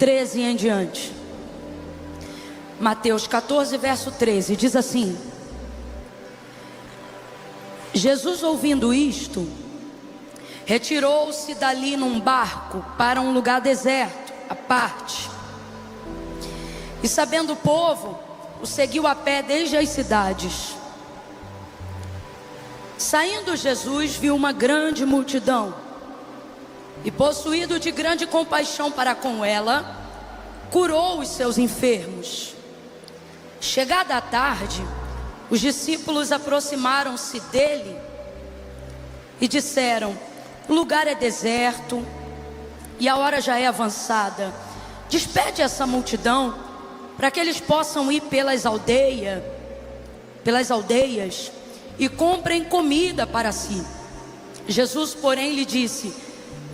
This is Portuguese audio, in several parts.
13 em diante. Mateus 14, verso 13, diz assim: Jesus, ouvindo isto, retirou-se dali num barco para um lugar deserto, à parte. E sabendo o povo, o seguiu a pé desde as cidades. Saindo Jesus, viu uma grande multidão, e possuído de grande compaixão para com ela, curou os seus enfermos. Chegada a tarde, os discípulos aproximaram-se dele e disseram: o lugar é deserto e a hora já é avançada. Despede essa multidão para que eles possam ir pelas aldeias e comprem comida para si. Jesus, porém, lhe disse: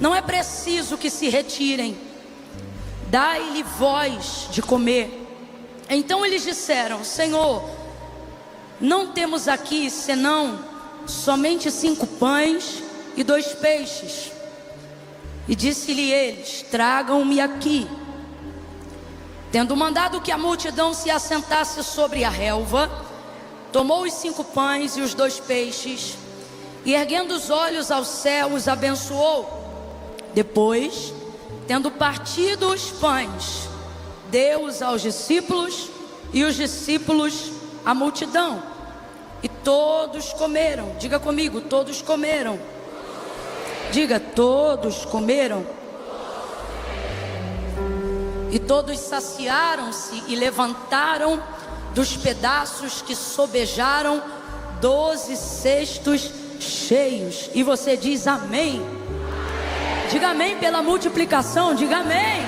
não é preciso que se retirem, dai-lhe vós de comer. Então eles disseram: Senhor, não temos aqui senão somente 5 pães e 2 peixes. E disse-lhe eles: tragam-me aqui. Tendo mandado que a multidão se assentasse sobre a relva, tomou os 5 pães e os 2 peixes, e erguendo os olhos ao céu, os abençoou. Depois, tendo partido os pães, deu-os aos discípulos, e os discípulos à multidão. E todos comeram. Diga comigo: todos comeram. Diga: todos comeram. E todos saciaram-se e levantaram dos pedaços que sobejaram 12 cestos cheios. E você diz amém? Diga amém pela multiplicação. Diga amém.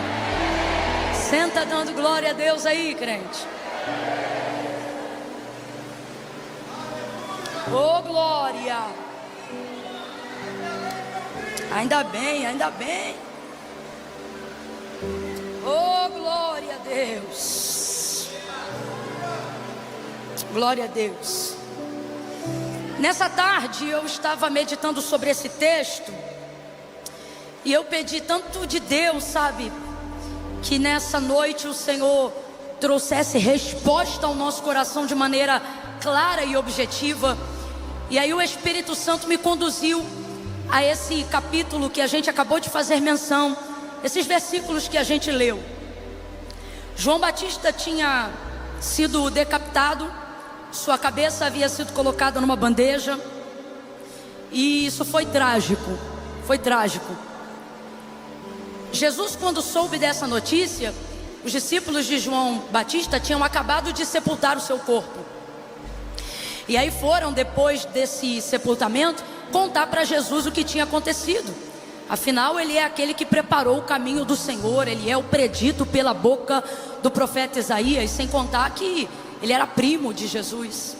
Senta dando glória a Deus aí, crente. Oh, glória. Ainda bem, ainda bem. Oh, glória a Deus. Glória a Deus. Nessa tarde eu estava meditando sobre esse texto, e eu pedi tanto de Deus, sabe, que nessa noite o Senhor trouxesse resposta ao nosso coração de maneira clara e objetiva. E aí o Espírito Santo me conduziu a esse capítulo que a gente acabou de fazer menção, esses versículos que a gente leu. João Batista tinha sido decapitado, sua cabeça havia sido colocada numa bandeja, e isso foi trágico, foi trágico. Jesus, quando soube dessa notícia, os discípulos de João Batista tinham acabado de sepultar o seu corpo. E aí foram, depois desse sepultamento, contar para Jesus o que tinha acontecido. Afinal, ele é aquele que preparou o caminho do Senhor, ele é o predito pela boca do profeta Isaías, sem contar que ele era primo de Jesus.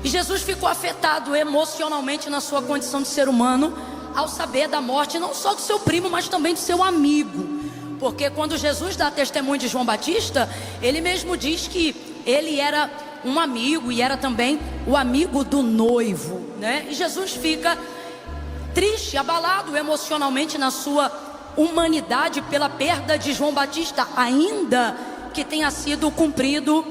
E Jesus ficou afetado emocionalmente na sua condição de ser humano, ao saber da morte não só do seu primo, mas também do seu amigo. Porque quando Jesus dá testemunho de João Batista, ele mesmo diz que ele era um amigo e era também o amigo do noivo, né? E Jesus fica triste, abalado emocionalmente na sua humanidade pela perda de João Batista, ainda que tenha sido cumprido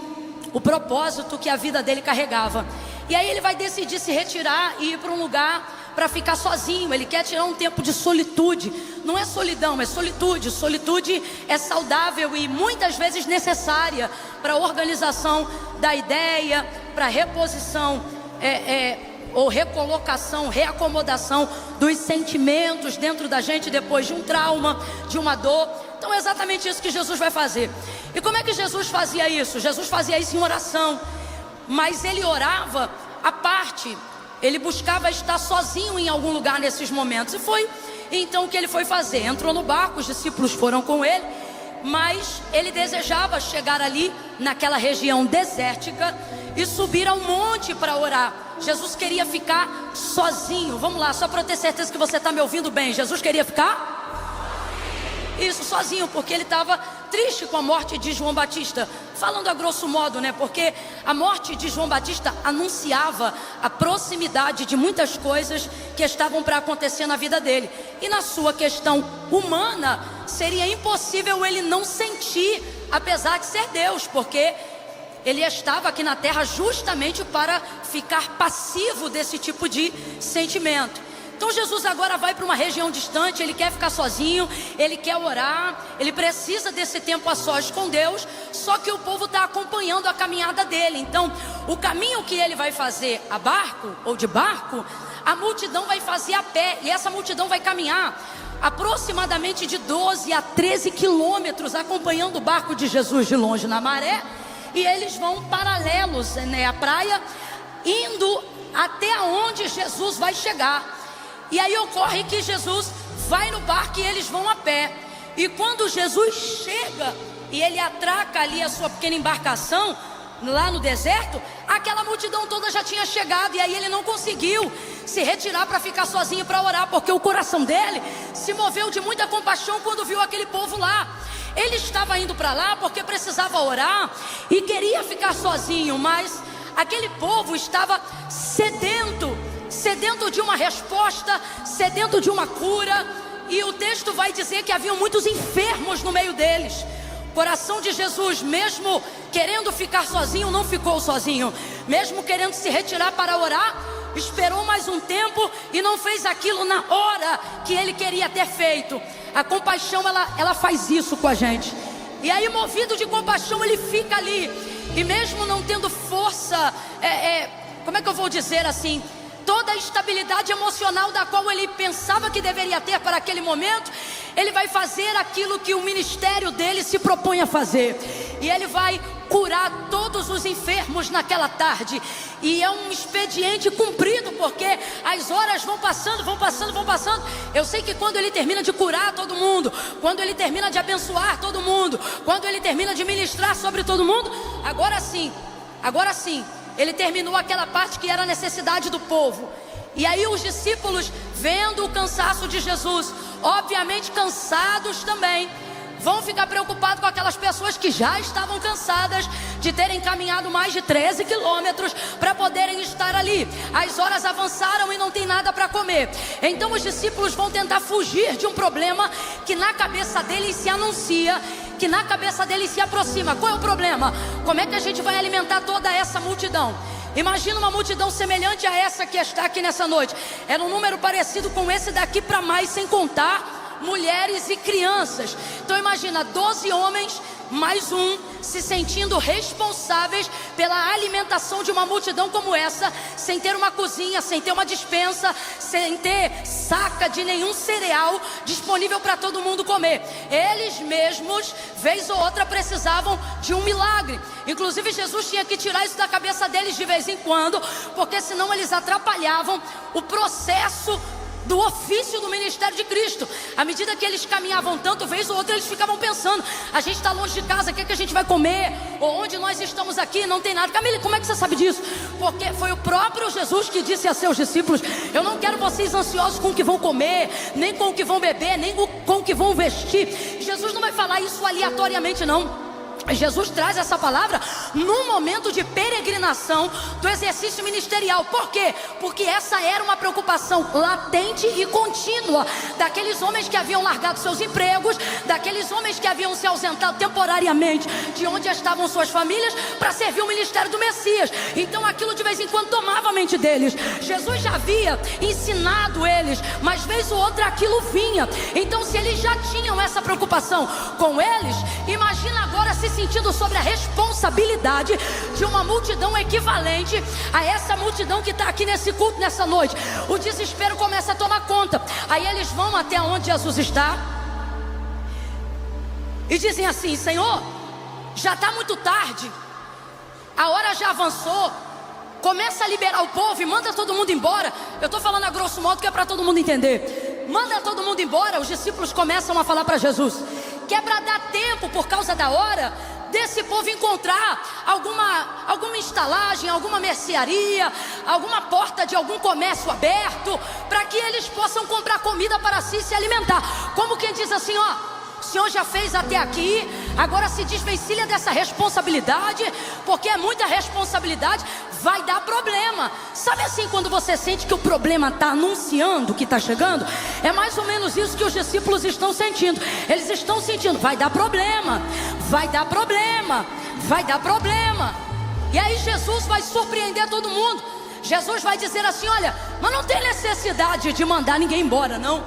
o propósito que a vida dele carregava. E aí ele vai decidir se retirar e ir para um lugar para ficar sozinho. Ele quer tirar um tempo de solitude. Não é solidão, é solitude. Solitude é saudável e muitas vezes necessária para a organização da ideia, para a reposição ou recolocação, reacomodação dos sentimentos dentro da gente depois de um trauma, de uma dor. Então é exatamente isso que Jesus vai fazer. E como é que Jesus fazia isso? Jesus fazia isso em oração, mas ele orava à parte. Ele buscava estar sozinho em algum lugar nesses momentos. E foi então o que ele foi fazer. Entrou no barco, os discípulos foram com ele, mas ele desejava chegar ali naquela região desértica e subir ao monte para orar. Jesus queria ficar sozinho. Vamos lá, só para eu ter certeza que você está me ouvindo bem. Jesus queria ficar? Isso, sozinho, porque ele estava triste com a morte de João Batista, falando a grosso modo, né? Porque a morte de João Batista anunciava a proximidade de muitas coisas que estavam para acontecer na vida dele. E na sua questão humana, seria impossível ele não sentir, apesar de ser Deus, porque ele estava aqui na terra justamente para ficar passivo desse tipo de sentimento. Então Jesus agora vai para uma região distante, ele quer ficar sozinho, ele quer orar, ele precisa desse tempo a sós com Deus, só que o povo está acompanhando a caminhada dele. Então o caminho que ele vai fazer a barco ou de barco, a multidão vai fazer a pé, e essa multidão vai caminhar aproximadamente de 12 a 13 quilômetros, acompanhando o barco de Jesus de longe na maré, e eles vão paralelos, né, à praia, indo até onde Jesus vai chegar. E aí ocorre que Jesus vai no barco e eles vão a pé. E quando Jesus chega e ele atraca ali a sua pequena embarcação lá no deserto, aquela multidão toda já tinha chegado, e aí ele não conseguiu se retirar para ficar sozinho para orar, porque o coração dele se moveu de muita compaixão quando viu aquele povo lá. Ele estava indo para lá porque precisava orar e queria ficar sozinho, mas aquele povo estava sedento de uma resposta, sedento de uma cura. E o texto vai dizer que havia muitos enfermos no meio deles. O coração de Jesus, mesmo querendo ficar sozinho, não ficou sozinho. Mesmo querendo se retirar para orar, esperou mais um tempo e não fez aquilo na hora que ele queria ter feito. A compaixão, ela faz isso com a gente. E aí, movido de compaixão, ele fica ali. E mesmo não tendo força, como é que eu vou dizer assim, toda a estabilidade emocional da qual ele pensava que deveria ter para aquele momento, ele vai fazer aquilo que o ministério dele se propõe a fazer. E ele vai curar todos os enfermos naquela tarde. E é um expediente cumprido, porque as horas vão passando. Eu sei que quando ele termina de curar todo mundo, quando ele termina de abençoar todo mundo, quando ele termina de ministrar sobre todo mundo, agora sim, ele terminou aquela parte que era a necessidade do povo. E aí os discípulos, vendo o cansaço de Jesus, obviamente cansados também, vão ficar preocupados com aquelas pessoas que já estavam cansadas de terem caminhado mais de 13 quilômetros para poderem estar ali. As horas avançaram e não tem nada para comer. Então os discípulos vão tentar fugir de um problema que na cabeça deles se anuncia, que na cabeça deles se aproxima. Qual é o problema? Como é que a gente vai alimentar toda essa multidão? Imagina uma multidão semelhante a essa que está aqui nessa noite. Era um número parecido com esse daqui para mais, sem contar mulheres e crianças. Então imagina 12 homens mais um se sentindo responsáveis pela alimentação de uma multidão como essa, sem ter uma cozinha, sem ter uma despensa, sem ter saca de nenhum cereal disponível para todo mundo comer. Eles mesmos, vez ou outra, precisavam de um milagre. Inclusive Jesus tinha que tirar isso da cabeça deles de vez em quando, porque senão eles atrapalhavam o processo do ofício do ministério de Cristo. À medida que eles caminhavam tanto, vez ou outra eles ficavam pensando: a gente está longe de casa, o que é que a gente vai comer? Ou onde nós estamos aqui, não tem nada. Camila, como é que você sabe disso? Porque foi o próprio Jesus que disse a seus discípulos: eu não quero vocês ansiosos com o que vão comer, nem com o que vão beber, nem com o que vão vestir. Jesus não vai falar isso aleatoriamente, não. Jesus traz essa palavra num momento de peregrinação do exercício ministerial. Por quê? Porque essa era uma preocupação latente e contínua daqueles homens que haviam largado seus empregos, daqueles homens que haviam se ausentado temporariamente de onde estavam suas famílias para servir o ministério do Messias. Então aquilo de vez em quando tomava a mente deles. Jesus já havia ensinado eles, mas vez ou outra aquilo vinha. Então se eles já tinham essa preocupação com eles, imagina agora se sentindo sobre a responsabilidade de uma multidão equivalente a essa multidão que está aqui nesse culto nessa noite. O desespero começa a tomar conta. Aí eles vão até onde Jesus está e dizem assim: Senhor, já está muito tarde, a hora já avançou, começa a liberar o povo e manda todo mundo embora. Eu estou falando a grosso modo que é para todo mundo entender. Manda todo mundo embora. Os discípulos começam a falar para Jesus que é para dar tempo, por causa da hora, desse povo encontrar alguma estalagem, alguma mercearia, alguma porta de algum comércio aberto, para que eles possam comprar comida para si e se alimentar. Como quem diz assim: ó, o Senhor já fez até aqui, Agora se desvencilha dessa responsabilidade, porque é muita responsabilidade, vai dar problema. Sabe assim, quando você sente que o problema está anunciando que está chegando? É mais ou menos isso que os discípulos estão sentindo. Eles estão sentindo, vai dar problema, vai dar problema, vai dar problema. E aí Jesus vai surpreender todo mundo. Jesus vai dizer assim: olha, mas não tem necessidade de mandar ninguém embora, não.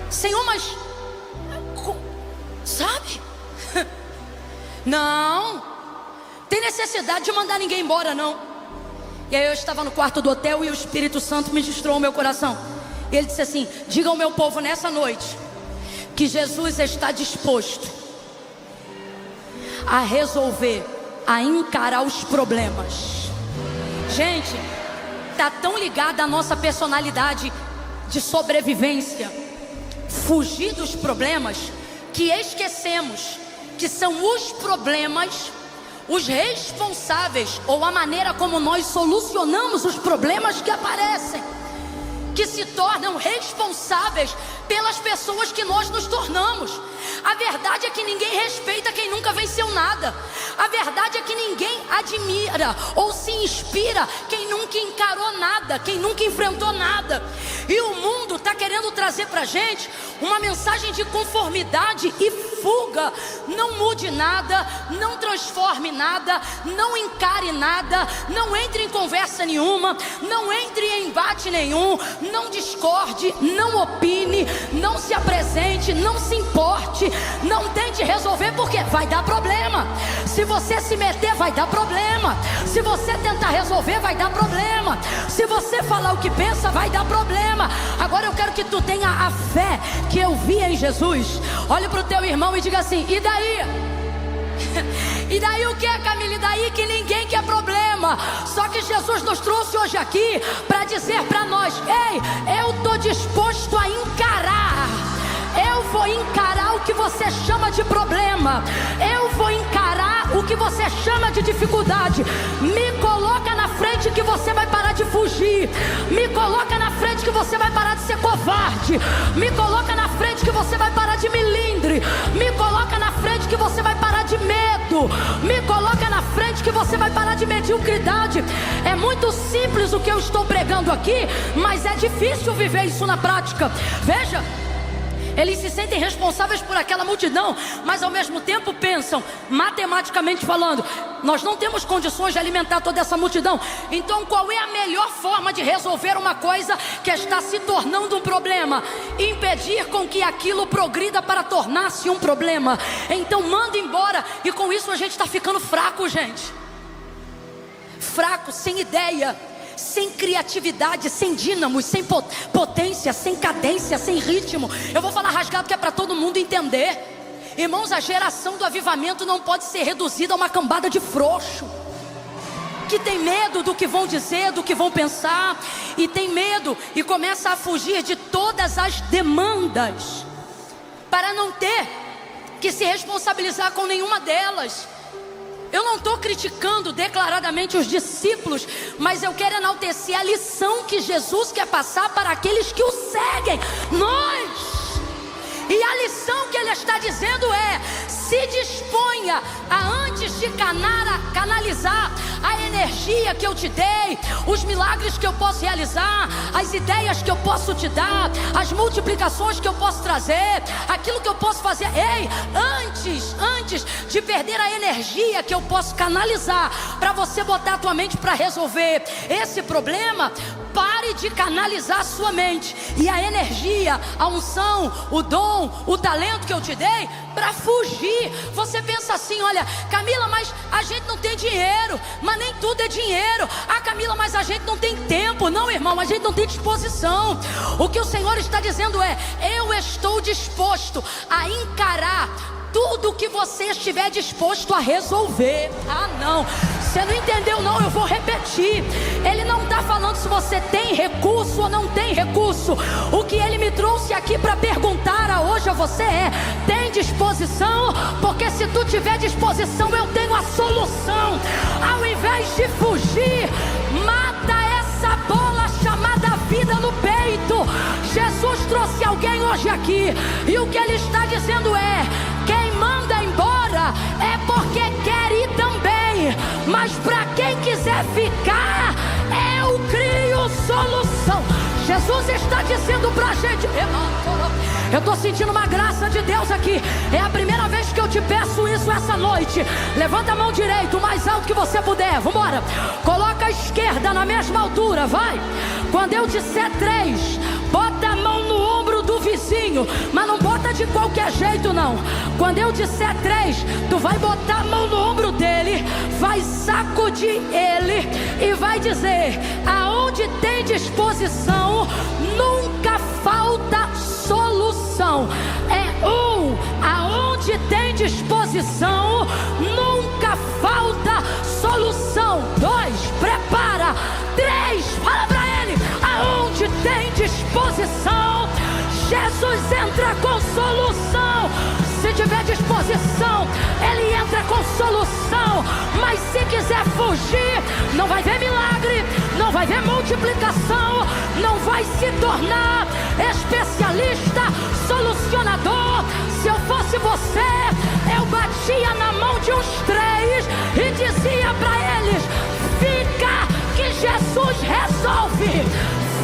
Senhor, mas sabe? Não tem necessidade de mandar ninguém embora, não. E aí eu estava no quarto do hotel e o Espírito Santo ministrou o meu coração. Ele disse assim: diga ao meu povo nessa noite que Jesus está disposto a resolver, a encarar os problemas. Gente, está tão ligada a nossa personalidade de sobrevivência, fugir dos problemas, que esquecemos que são os problemas os responsáveis, ou a maneira como nós solucionamos os problemas que aparecem, que se tornam responsáveis pelas pessoas que nós nos tornamos. A verdade é que ninguém respeita quem nunca venceu nada. A verdade é que ninguém admira ou se inspira quem nunca encarou nada, quem nunca enfrentou nada. E o mundo está querendo trazer para a gente uma mensagem de conformidade e fuga. Não mude nada, não transforme nada, não encare nada, não entre em conversa nenhuma, não entre em embate nenhum, não discorde, não opine, não se apresente, não se importe, não tente resolver, porque vai dar problema. Se você se meter, vai dar problema. Se você tentar resolver, vai dar problema. Se você falar o que pensa, vai dar problema. Agora eu quero que tu tenha a fé que eu vi em Jesus. Olhe para o teu irmão e diga assim: e daí? E daí o que, Camila? E daí que ninguém quer problema. Só que Jesus nos trouxe hoje aqui para dizer para nós: ei, eu estou disposto a encarar. Eu vou encarar o que você chama de problema. Eu vou encarar o que você chama de dificuldade. Me coloca na frente que você vai parar de fugir. Me coloca na frente que você vai parar de ser covarde. Me coloca na frente que você vai parar de milindre. Me coloca na frente que você vai parar de medo. Me coloca na frente que você vai parar de mediocridade. É muito simples o que eu estou pregando aqui, mas é difícil viver isso na prática. Veja, eles se sentem responsáveis por aquela multidão, mas ao mesmo tempo pensam, matematicamente falando, nós não temos condições de alimentar toda essa multidão. Então qual é a melhor forma de resolver uma coisa que está se tornando um problema? Impedir com que aquilo progrida para tornar-se um problema. Então manda embora. E com isso a gente está ficando fraco, gente. Fraco, sem ideia, sem criatividade, sem dínamos, sem potência, sem cadência, sem ritmo. Eu vou falar rasgado que é para todo mundo entender. Irmãos, a geração do avivamento não pode ser reduzida a uma cambada de frouxo que tem medo do que vão dizer, do que vão pensar, e tem medo e começa a fugir de todas as demandas para não ter que se responsabilizar com nenhuma delas. Eu não estou criticando declaradamente os discípulos, mas eu quero enaltecer a lição que Jesus quer passar para aqueles que o seguem, nós. E a lição que ele está dizendo é: se disponha a antes de canalizar a energia que eu te dei, os milagres que eu posso realizar, as ideias que eu posso te dar, as multiplicações que eu posso trazer, aquilo que eu posso fazer. Ei, antes de perder a energia que eu posso canalizar para você botar a tua mente para resolver esse problema, pare de canalizar a sua mente e a energia, a unção, o dom, o talento que eu te dei para fugir. Você pensa assim: olha, Camila, mas a gente não tem dinheiro. Mas nem tudo é dinheiro. Ah, Camila, mas a gente não tem tempo. Não, irmão, a gente não tem disposição. O que o Senhor está dizendo é: eu estou disposto a encarar tudo que você estiver disposto a resolver. Ah, não, você não entendeu não, eu vou repetir. Ele não está falando se você tem recurso ou não tem recurso. O que ele me trouxe aqui para perguntar hoje a você é: tem disposição? Porque se tu tiver disposição, eu tenho a solução. Ao invés de fugir, mata essa bola chamada vida no peito. Jesus trouxe alguém hoje aqui, e o que Ele está dizendo é: quem manda embora é porque quer ir também, mas para quem quiser ficar, eu crio solução. Jesus está dizendo para a gente: eu estou sentindo uma graça de Deus aqui. É a primeira vez que eu te peço isso essa noite. Levanta a mão direita, o mais alto que você puder. Vamos embora. Coloca a esquerda na mesma altura, vai. Quando eu disser 3, bota a mão no ombro do vizinho, mas não bota de qualquer jeito não. Quando eu disser 3, tu vai botar a mão no ombro dele, vai sacudir ele e vai dizer: aonde tem disposição, nunca falta solução. Aonde tem disposição, nunca falta solução. 2, prepara. 3, fala pra ele: aonde tem disposição, Jesus entra com solução. Se tiver disposição, Ele entra com solução. Mas se quiser fugir, não vai ver milagre, não vai ver multiplicação, não vai se tornar especialista, solucionador. Se eu fosse você, eu batia na mão de uns 3 e dizia para eles: fica que Jesus resolve.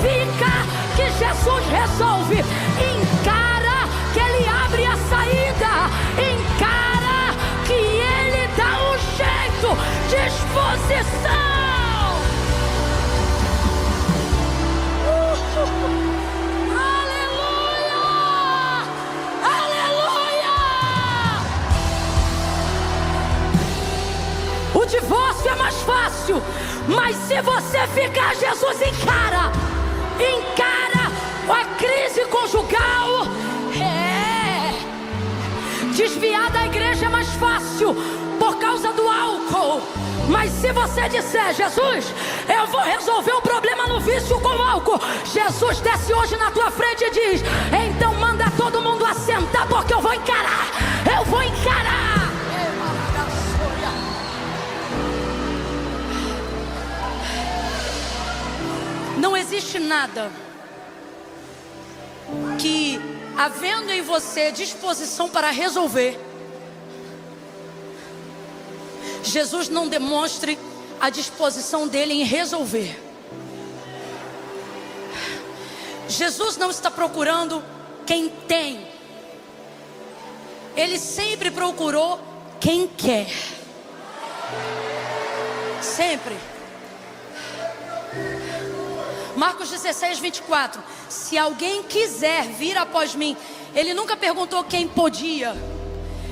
Fica que Jesus resolve. Encara que Ele abre a saída. Encara que Ele dá um jeito. Disposição. Aleluia! Aleluia! O divórcio é mais fácil, mas se você ficar, Jesus encara a crise conjugal. Desviar da igreja é mais fácil por causa do álcool, mas se você disser: Jesus, eu vou resolver o problema no vício com álcool, Jesus desce hoje na tua frente e diz: então manda todo mundo assentar, porque eu vou encarar. Eu vou encarar. Não existe nada que, havendo em você disposição para resolver, Jesus não demonstre a disposição dele em resolver. Jesus não está procurando quem tem, Ele sempre procurou quem quer. Sempre. Marcos 16, 24. Se alguém quiser vir após mim. Ele nunca perguntou quem podia.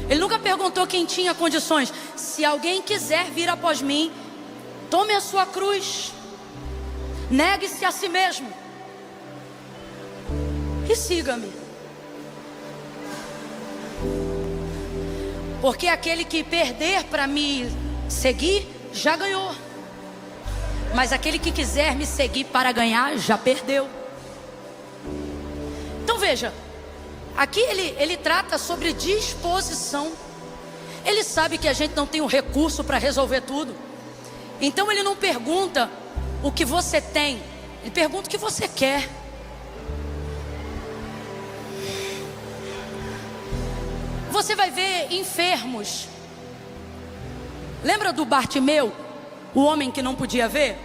Ele nunca perguntou quem tinha condições. Se alguém quiser vir após mim, tome a sua cruz, negue-se a si mesmo e siga-me. Porque aquele que perder para me seguir, já ganhou. Mas aquele que quiser me seguir para ganhar, já perdeu. Então veja, aqui ele trata sobre disposição. Ele sabe que a gente não tem o recurso para resolver tudo. Então ele não pergunta o que você tem, ele pergunta o que você quer. Você vai ver enfermos. Lembra do Bartimeu, o homem que não podia ver?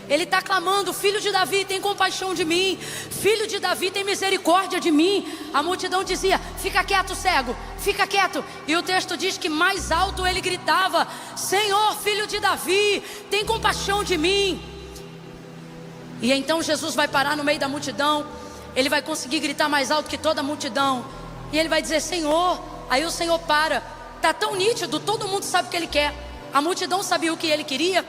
Ele está clamando: filho de Davi, tem compaixão de mim. Filho de Davi, tem misericórdia de mim. A multidão dizia: fica quieto, cego, fica quieto. E o texto diz que mais alto ele gritava: Senhor, filho de Davi, tem compaixão de mim. E então Jesus vai parar no meio da multidão. Ele vai conseguir gritar mais alto que toda a multidão. E ele vai dizer: Senhor. Aí o Senhor para. Está tão nítido, todo mundo sabe o que ele quer. A multidão sabia o que ele queria.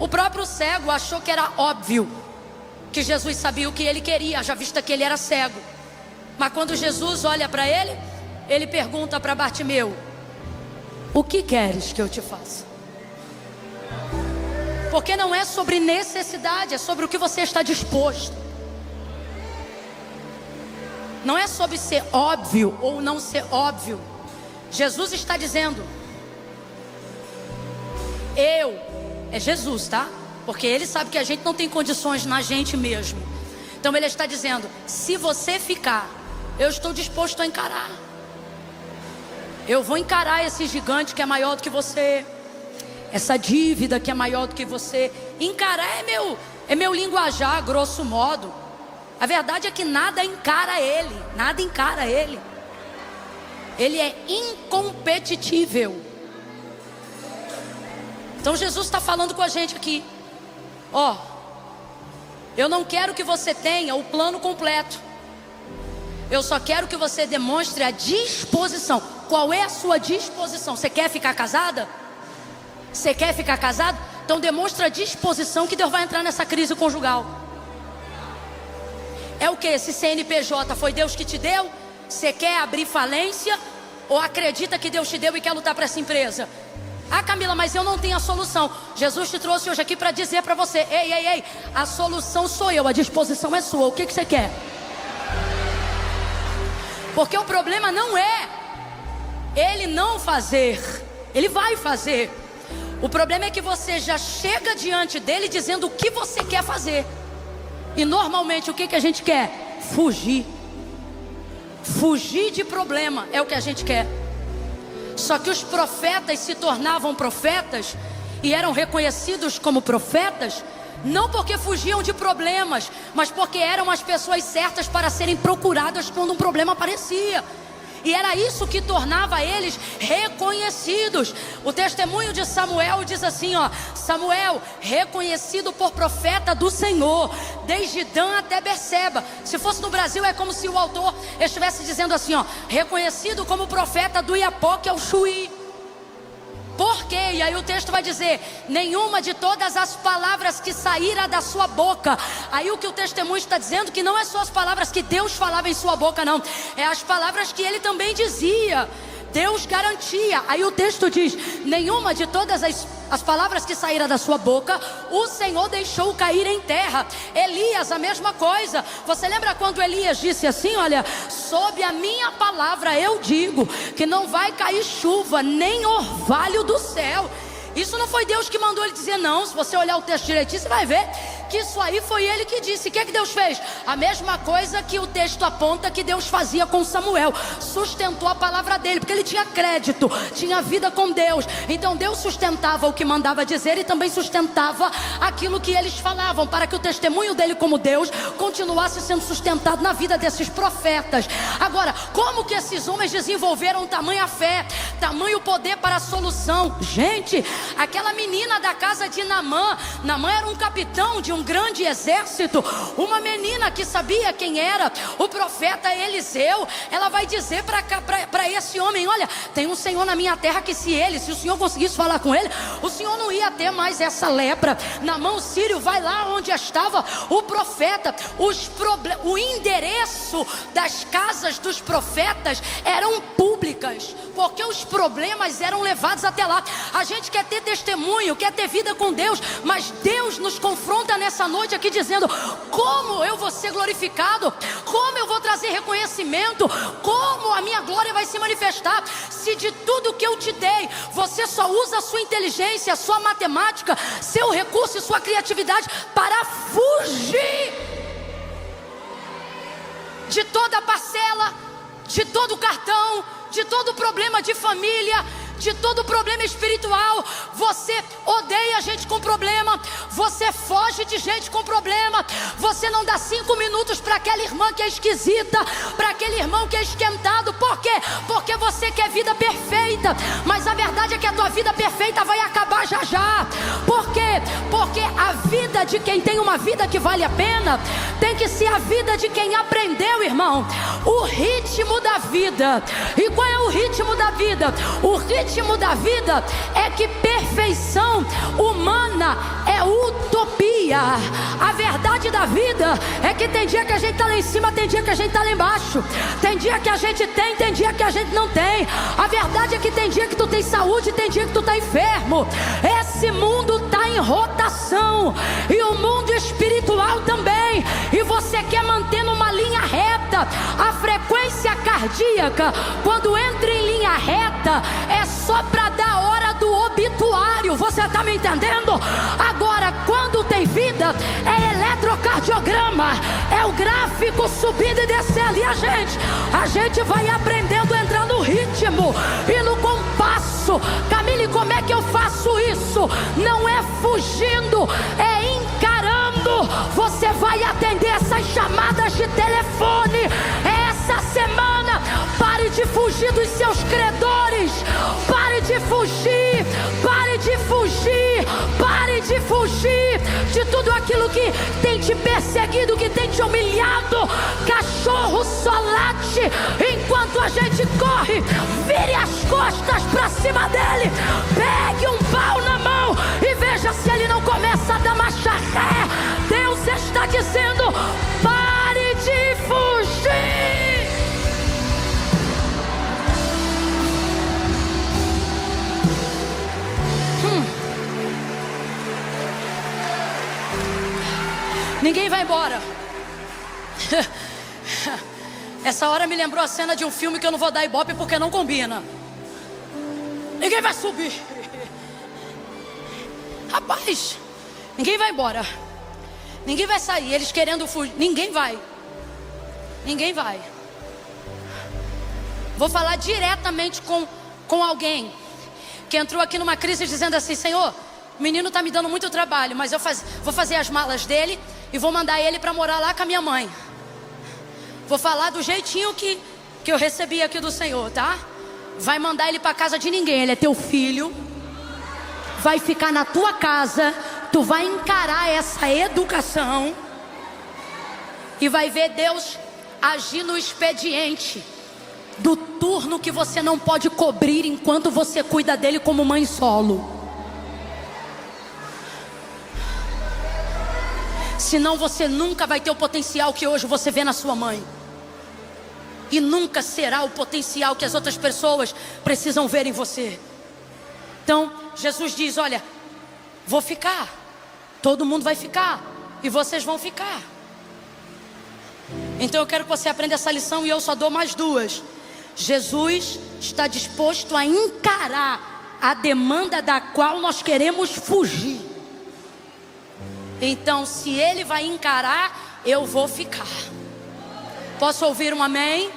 O próprio cego achou que era óbvio que Jesus sabia o que ele queria, já visto que ele era cego. Mas quando Jesus olha para ele, ele pergunta para Bartimeu: o que queres que eu te faça? Porque não é sobre necessidade, é sobre o que você está disposto. Não é sobre ser óbvio ou não ser óbvio. Jesus está dizendo: é Jesus, tá? Porque Ele sabe que a gente não tem condições na gente mesmo. Então ele está dizendo: se você ficar, eu estou disposto a encarar. Eu vou encarar esse gigante que é maior do que você, essa dívida que é maior do que você. Encarar é meu linguajar, grosso modo. A verdade é que nada encara ele. Nada encara ele. Ele é incompetitível. Então Jesus está falando com a gente aqui: ó, eu não quero que você tenha o plano completo. Eu só quero que você demonstre a disposição. Qual é a sua disposição? Você quer ficar casada? Você quer ficar casado? Então demonstra a disposição que Deus vai entrar nessa crise conjugal. É o que? Esse CNPJ foi Deus que te deu? Você quer abrir falência? Ou acredita que Deus te deu e quer lutar para essa empresa? Ah, Camila, mas eu não tenho a solução. Jesus te trouxe hoje aqui para dizer para você: ei, a solução sou eu, a disposição é sua. O que você quer? Porque o problema não é ele não fazer, ele vai fazer. O problema é que você já chega diante dele dizendo o que você quer fazer. E normalmente o que a gente quer? Fugir. Fugir de problema é o que a gente quer. Só que os profetas se tornavam profetas e eram reconhecidos como profetas, não porque fugiam de problemas, mas porque eram as pessoas certas para serem procuradas quando um problema aparecia. E era isso que tornava eles reconhecidos. O testemunho de Samuel diz assim, ó: Samuel, reconhecido por profeta do Senhor, desde Dan até Berseba. Se fosse no Brasil, é como se o autor estivesse dizendo assim, ó: reconhecido como profeta do Iapoque ao Chuí. Por quê? E aí o texto vai dizer: nenhuma de todas as palavras que saíram da sua boca. Aí o que o testemunho está dizendo, que não é só as palavras que Deus falava em sua boca, não. É as palavras que ele também dizia. Deus garantia. Aí o texto diz: nenhuma de todas as palavras que saíram da sua boca, o Senhor deixou cair em terra. Elias, a mesma coisa. Você lembra quando Elias disse assim: olha, sob a minha palavra eu digo que não vai cair chuva, nem orvalho do céu. Isso não foi Deus que mandou ele dizer, não. Se você olhar o texto direitinho, você vai ver que isso aí foi ele que disse. O que é que Deus fez? A mesma coisa que o texto aponta que Deus fazia com Samuel. Sustentou a palavra dele, porque ele tinha crédito, tinha vida com Deus. Então Deus sustentava o que mandava dizer e também sustentava aquilo que eles falavam, para que o testemunho dele como Deus continuasse sendo sustentado na vida desses profetas. Agora, como que esses homens desenvolveram tamanha fé, tamanho poder para a solução? Gente, aquela menina da casa de Naamã era um capitão de um grande exército. Uma menina que sabia quem era o profeta Eliseu. Ela vai dizer para esse homem: olha, tem um Senhor na minha terra que se o Senhor conseguisse falar com ele, o Senhor não ia ter mais essa lepra. Naamã, o sírio, vai lá onde estava o profeta. O endereço das casas dos profetas eram públicas, porque os problemas eram levados até lá. A gente quer ter testemunho, quer ter vida com Deus, mas Deus nos confronta nessa noite aqui dizendo: como eu vou ser glorificado? Como eu vou trazer reconhecimento? Como a minha glória vai se manifestar? Se de tudo que eu te dei, você só usa a sua inteligência, a sua matemática, seu recurso e sua criatividade para fugir de toda parcela, de todo cartão, de todo problema de família, de todo problema espiritual. Você odeia gente com problema, você foge de gente com problema, você não dá 5 minutos para aquela irmã que é esquisita, para aquele irmão que é esquentado. Por quê? Porque você quer vida perfeita, mas a verdade é que a tua vida perfeita vai acabar já já. Por quê? Porque a vida de quem tem uma vida que vale a pena tem que ser a vida de quem aprendeu, irmão, o ritmo da vida. E qual é o ritmo da vida? O ritmo da vida é que perfeição humana é utopia. A verdade da vida é que tem dia que a gente está lá em cima, tem dia que a gente está lá embaixo, tem dia que a gente tem dia que a gente não tem. A verdade é que tem dia que tu tem saúde, tem dia que tu está enfermo. Esse mundo está em rotação, e o mundo espiritual também. E você quer manter numa linha reta. A frequência cardíaca, quando entra em linha reta, é só para dar hora do obituário. obituário. Você está me entendendo? Agora, quando tem vida, é eletrocardiograma, é o gráfico subindo e descendo. E a gente vai aprendendo a entrar no ritmo e no compasso. Camille, como é que eu faço isso? Não é fugindo, é encarando. Você vai atender essas chamadas de telefone essa semana. Pare de fugir dos seus credores. Pare de fugir. Pare de fugir. Pare de fugir de tudo aquilo que tem te perseguido, que tem te humilhado. Cachorro só late enquanto a gente corre. Vire as costas para cima dele. Pegue um pau na mão e veja se ele não começa a dar marcha ré. Deus está dizendo: pare de fugir. Ninguém vai embora. Essa hora me lembrou a cena de um filme que eu não vou dar ibope porque não combina. Ninguém vai subir. Rapaz, ninguém vai embora. Ninguém vai sair. Eles querendo fugir. Ninguém vai. Ninguém vai. Vou falar diretamente com alguém que entrou aqui numa crise dizendo assim: Senhor, o menino está me dando muito trabalho, mas eu vou fazer as malas dele e vou mandar ele para morar lá com a minha mãe. Vou falar do jeitinho que eu recebi aqui do Senhor, tá? Vai mandar ele para casa de ninguém. Ele é teu filho. Vai ficar na tua casa. Tu vai encarar essa educação e vai ver Deus agir no expediente do turno que você não pode cobrir enquanto você cuida dele como mãe solo. Senão você nunca vai ter o potencial que hoje você vê na sua mãe. E nunca será o potencial que as outras pessoas precisam ver em você. Então, Jesus diz: olha, vou ficar. Todo mundo vai ficar. E vocês vão ficar. Então eu quero que você aprenda essa lição e eu só dou mais duas. Jesus está disposto a encarar a demanda da qual nós queremos fugir. Então, se Ele vai encarar, eu vou ficar. Posso ouvir um amém?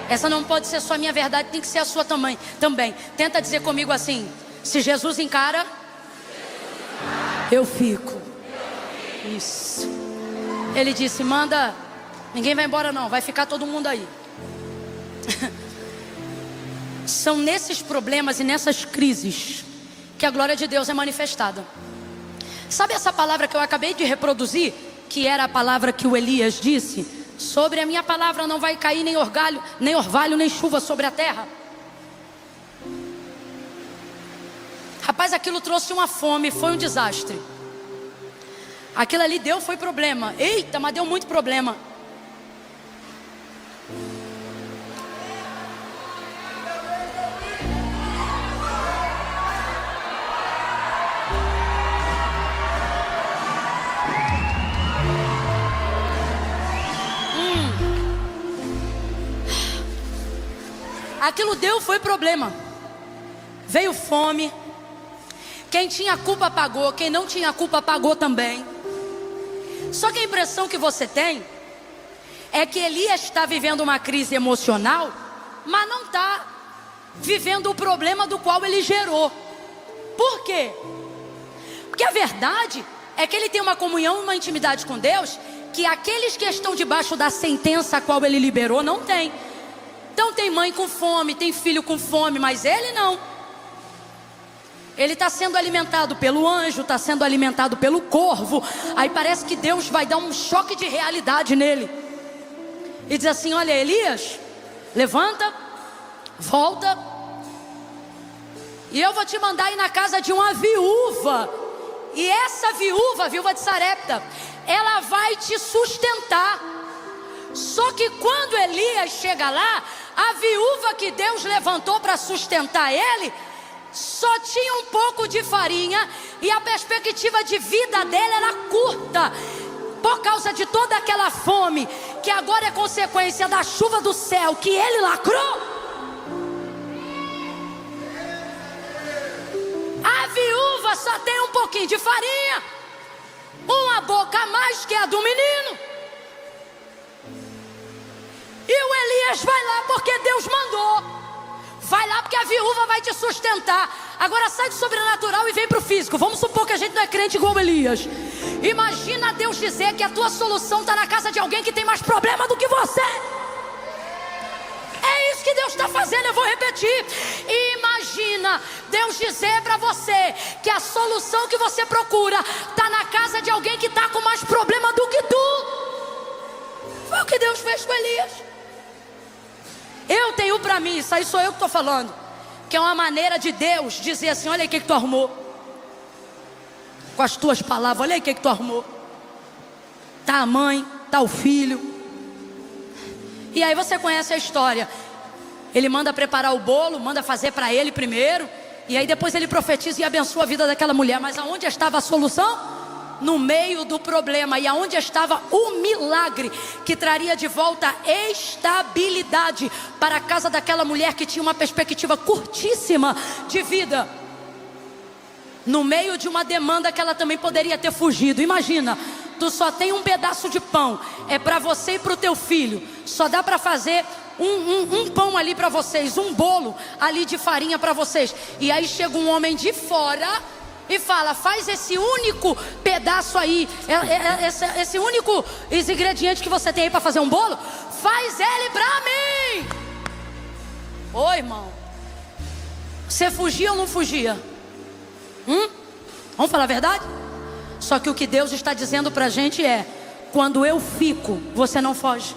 Essa não pode ser só a minha verdade, tem que ser a sua também. Tenta dizer comigo assim: se Jesus encara, eu fico. Isso. Ele disse: manda, ninguém vai embora não, vai ficar todo mundo aí. São nesses problemas e nessas crises que a glória de Deus é manifestada. Sabe essa palavra que eu acabei de reproduzir, que era a palavra que o Elias disse: sobre a minha palavra não vai cair nem orvalho, nem chuva sobre a terra. Rapaz, aquilo trouxe uma fome, foi um desastre. Aquilo ali foi problema. Eita, mas deu muito problema. Aquilo foi problema. Veio fome. Quem tinha culpa pagou, quem não tinha culpa pagou também. Só que a impressão que você tem é que Elias está vivendo uma crise emocional, mas não está vivendo o problema do qual ele gerou. Por quê? Porque a verdade é que ele tem uma comunhão e uma intimidade com Deus que aqueles que estão debaixo da sentença a qual ele liberou não têm. Então tem mãe com fome, tem filho com fome, mas ele não. Ele está sendo alimentado pelo anjo, está sendo alimentado pelo corvo. Aí parece que Deus vai dar um choque de realidade nele. E diz assim: olha, Elias, levanta, volta, e eu vou te mandar ir na casa de uma viúva. E essa viúva, a viúva de Sarepta, ela vai te sustentar. Só que quando Elias chega lá, a viúva que Deus levantou para sustentar ele só tinha um pouco de farinha e a perspectiva de vida dela era curta, por causa de toda aquela fome que agora é consequência da chuva do céu que ele lacrou. viúva só tem um pouquinho de farinha, uma boca a mais que a do menino. E o Elias vai lá porque Deus mandou. Vai lá porque a viúva vai te sustentar. Agora sai do sobrenatural e vem para o físico. Vamos supor que a gente não é crente igual Elias. Imagina Deus dizer que a tua solução está na casa de alguém que tem mais problema do que você. É isso que Deus está fazendo, eu vou repetir. Imagina Deus dizer para você que a solução que você procura está na casa de alguém que está com mais problema do que tu. Foi o que Deus fez com Elias. Eu tenho para mim, isso aí sou eu que estou falando, que é uma maneira de Deus dizer assim: olha aí o que tu arrumou. Com as tuas palavras, olha aí o que tu arrumou. Tá a mãe, tá o filho. E aí você conhece a história. Ele manda preparar o bolo, manda fazer para ele primeiro, e aí depois ele profetiza e abençoa a vida daquela mulher. Mas aonde estava a solução? No meio do problema. E aonde estava o milagre que traria de volta estabilidade para a casa daquela mulher que tinha uma perspectiva curtíssima de vida, no meio de uma demanda que ela também poderia ter fugido. Imagina, tu só tem um pedaço de pão, é para você e para o teu filho, só dá para fazer um pão ali para vocês, um bolo ali de farinha para vocês. E aí chega um homem de fora e fala: faz esse único pedaço aí, esse único ingrediente que você tem aí para fazer um bolo, faz ele para mim. Ô irmão, você fugia ou não fugia? Vamos falar a verdade? Só que o que Deus está dizendo pra gente é: quando eu fico, você não foge.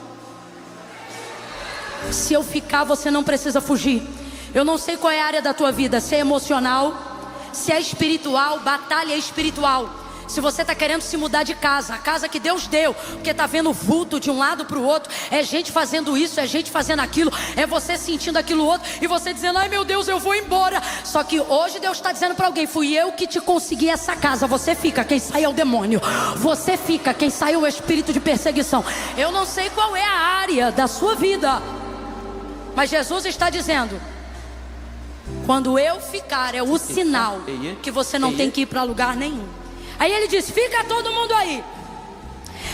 Se eu ficar, você não precisa fugir. Eu não sei qual é a área da tua vida, se é emocional, se é espiritual, batalha espiritual. Se você está querendo se mudar de casa, a casa que Deus deu, porque está vendo vulto de um lado para o outro, é gente fazendo isso, é gente fazendo aquilo, é você sentindo aquilo outro, e você dizendo: ai meu Deus, eu vou embora. Só que hoje Deus está dizendo para alguém: fui eu que te consegui essa casa. Você fica, quem sai é o demônio. Você fica, quem sai é o espírito de perseguição. Eu não sei qual é a área da sua vida, mas Jesus está dizendo: quando eu ficar, é o sinal que você não tem que ir para lugar nenhum. Aí ele diz: fica todo mundo aí.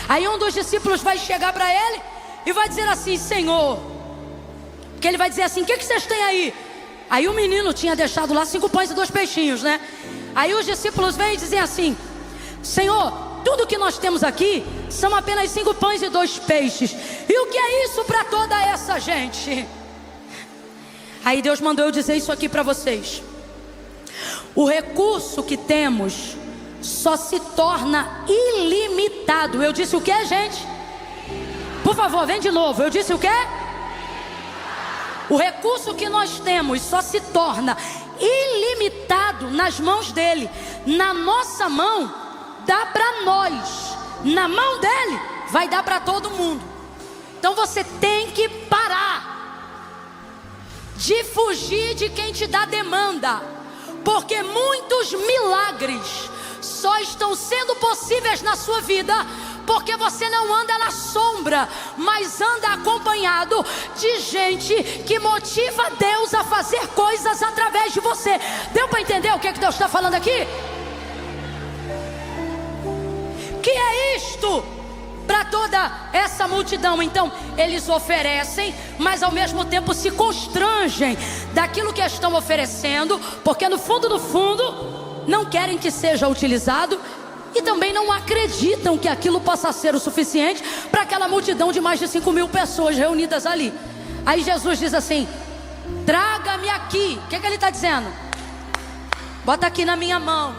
Aí um dos discípulos vai chegar para ele e vai dizer assim: Senhor, que ele vai dizer assim: o que vocês têm aí? Aí o menino tinha deixado lá 5 pães e 2 peixinhos, né? Aí os discípulos vêm e dizem assim: Senhor, tudo que nós temos aqui são apenas 5 pães e 2 peixes. E o que é isso para toda essa gente? Aí Deus mandou eu dizer isso aqui para vocês: o recurso que temos só se torna ilimitado. Eu disse o que, gente? Por favor, vem de novo. Eu disse o que? O recurso que nós temos só se torna ilimitado nas mãos dele. Na nossa mão dá para nós, na mão dele vai dar para todo mundo. Então você tem que parar de fugir de quem te dá demanda, porque muitos milagres só estão sendo possíveis na sua vida porque você não anda na sombra, mas anda acompanhado de gente que motiva Deus a fazer coisas através de você. Deu para entender o que Deus está falando aqui? Que é isto para toda essa multidão? Então eles oferecem, mas ao mesmo tempo se constrangem daquilo que estão oferecendo, porque no fundo não querem que seja utilizado, e também não acreditam que aquilo possa ser o suficiente para aquela multidão de mais de 5.000 pessoas reunidas ali. Aí Jesus diz assim: traga-me aqui. O que ele está dizendo? Bota aqui na minha mão.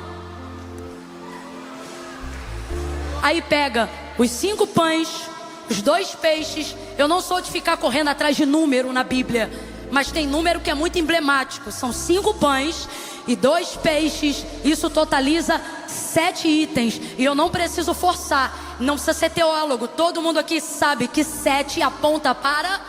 Aí pega os 5 pães, os 2 peixes. Eu não sou de ficar correndo atrás de número na Bíblia, mas tem número que é muito emblemático. São 5 pães e 2 peixes. Isso totaliza 7 itens. E eu não preciso forçar, não precisa ser teólogo. Todo mundo aqui sabe que 7 aponta para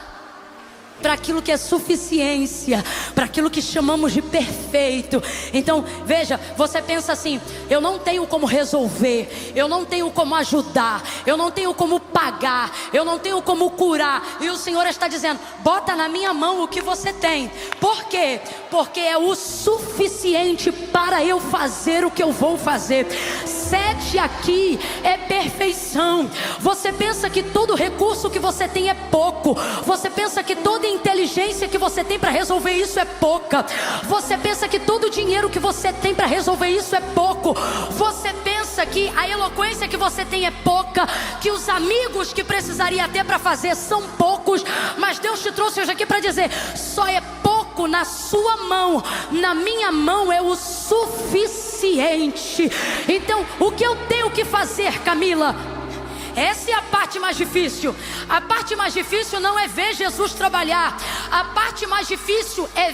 para aquilo que é suficiência, para aquilo que chamamos de perfeito. Então, veja, você pensa assim: eu não tenho como resolver, eu não tenho como ajudar, eu não tenho como pagar, eu não tenho como curar. E o Senhor está dizendo: bota na minha mão o que você tem. Por quê? Porque é o suficiente para eu fazer o que eu vou fazer. 7 aqui é perfeição. Você pensa que todo recurso que você tem é pouco. Você pensa que toda inteligência que você tem para resolver isso é pouca. Você pensa que todo o dinheiro que você tem para resolver isso é pouco. Você pensa que a eloquência que você tem é pouca, que os amigos que precisaria ter para fazer são poucos. Mas Deus te trouxe hoje aqui para dizer: só é pouco na sua mão, na minha mão é o suficiente. Então, o que eu tenho que fazer, Camila? Essa é a parte mais difícil. A parte mais difícil não é ver Jesus trabalhar. A parte mais difícil é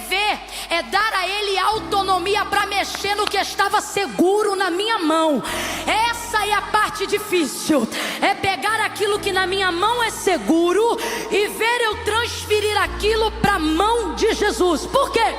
dar a Ele autonomia para mexer no que estava seguro na minha mão. Essa é a parte difícil. É pegar aquilo que na minha mão é seguro e ver eu transferir aquilo para a mão de Jesus. Por quê?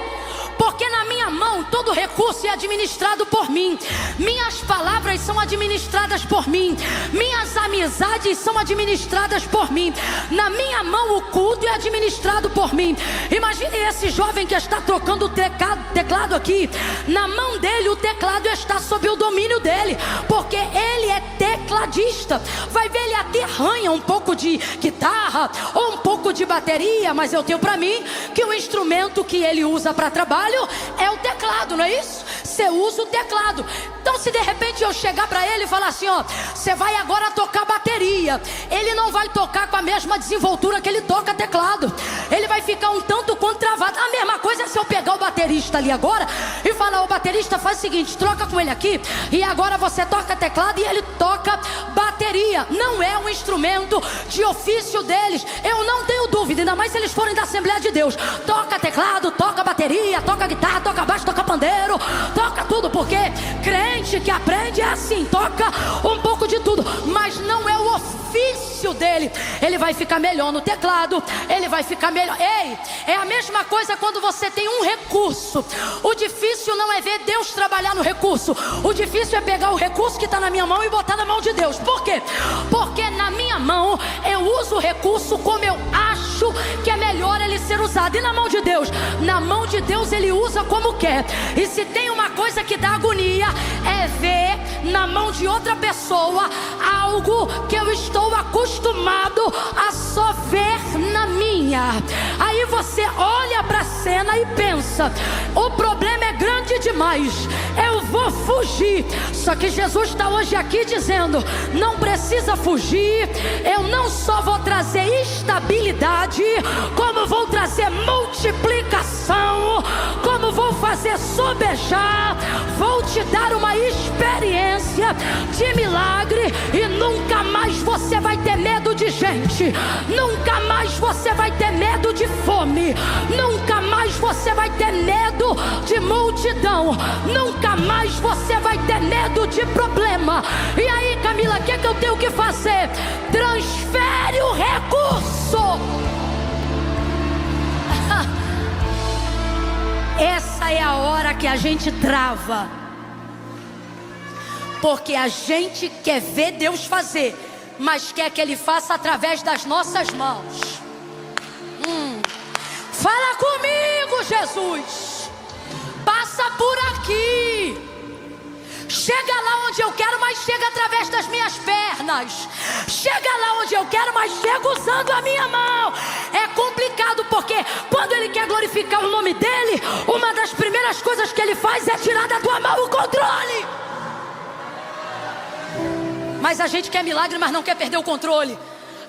Porque na minha mão todo recurso é administrado por mim. Minhas palavras são administradas por mim. Minhas amizades são administradas por mim. Na minha mão o culto é administrado por mim. Imagine esse jovem que está trocando o teclado aqui. Na mão dele o teclado está sob o domínio dele, porque ele é tecladista. Vai ver, ele até arranha um pouco de guitarra ou um pouco de bateria, mas eu tenho para mim que o instrumento que ele usa para trabalho é o teclado, não é isso? Você usa o teclado. Então, se de repente eu chegar para ele e falar assim: ó, você vai agora tocar bateria, ele não vai tocar com a mesma desenvoltura que ele toca teclado. Ele vai ficar um tanto quanto travado. A mesma coisa é se eu pegar o baterista ali agora e falar: o baterista, faz o seguinte, troca com ele aqui, e agora você toca teclado e ele toca bateria. Não é um instrumento de ofício deles. Eu não tenho dúvida, ainda mais se eles forem da Assembleia de Deus. Toca teclado, toca bateria, toca guitarra, toca baixo, toca pandeiro, toca tudo, porque crente que aprende é assim, toca um pouco de tudo, mas não é o ofício dele. Ele vai ficar melhor no teclado, ele vai ficar melhor. Ei, é a mesma coisa quando você tem um recurso. O difícil não é ver Deus trabalhar no recurso. O difícil é pegar o recurso que está na minha mão e botar na mão de Deus. Por quê? Porque na minha mão eu uso o recurso como eu acho que é melhor ele ser usado. E na mão de Deus? Na mão de Deus ele usa como quer. E se tem uma coisa que dá agonia, é ver na mão de outra pessoa algo que eu estou acostumado a só ver na minha. Aí você olha para a cena e pensa: o problema é grande demais, eu vou fugir. Só que Jesus está hoje aqui dizendo: não precisa fugir. Eu não só vou trazer estabilidade, como vou trazer multiplicação, como vou fazer sobejar. Vou te dar uma experiência de milagre, e nunca mais você vai ter medo de gente. Nunca mais você vai ter medo de fome. Nunca mais você vai ter medo de multidão. Nunca mais você vai ter medo de problema. E aí, Camila, o que é que eu tenho que fazer? Transfere o recurso. Essa é a hora que a gente trava, porque a gente quer ver Deus fazer, mas quer que Ele faça através das nossas mãos. Fala comigo, Jesus. Passa por aqui. Chega lá onde eu quero, mas chega através das minhas pernas. Chega lá onde eu quero, mas chega usando a minha mão. É complicado, porque quando Ele quer glorificar o nome dEle, uma das primeiras coisas que Ele faz é tirar da tua mão o controle. Mas a gente quer milagre, mas não quer perder o controle.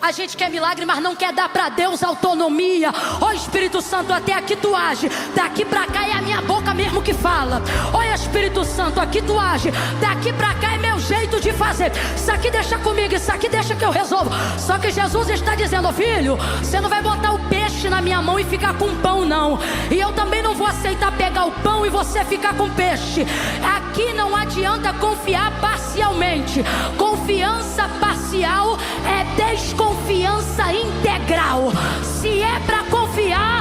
A gente quer milagre, mas não quer dar para Deus autonomia. Ó Espírito Santo, até aqui tu age, daqui para cá é a minha boca mesmo que fala. Ó Espírito Santo, aqui tu age, daqui para cá é meu jeito de fazer. Isso aqui deixa comigo, isso aqui deixa que eu resolvo. Só que Jesus está dizendo: filho, você não vai botar o peixe na minha mão e ficar com pão, não. E eu também não vou aceitar pegar o pão e você ficar com peixe. Aqui não adianta confiar parcialmente. Confiança parcial é desconfiança integral. Se é para confiar,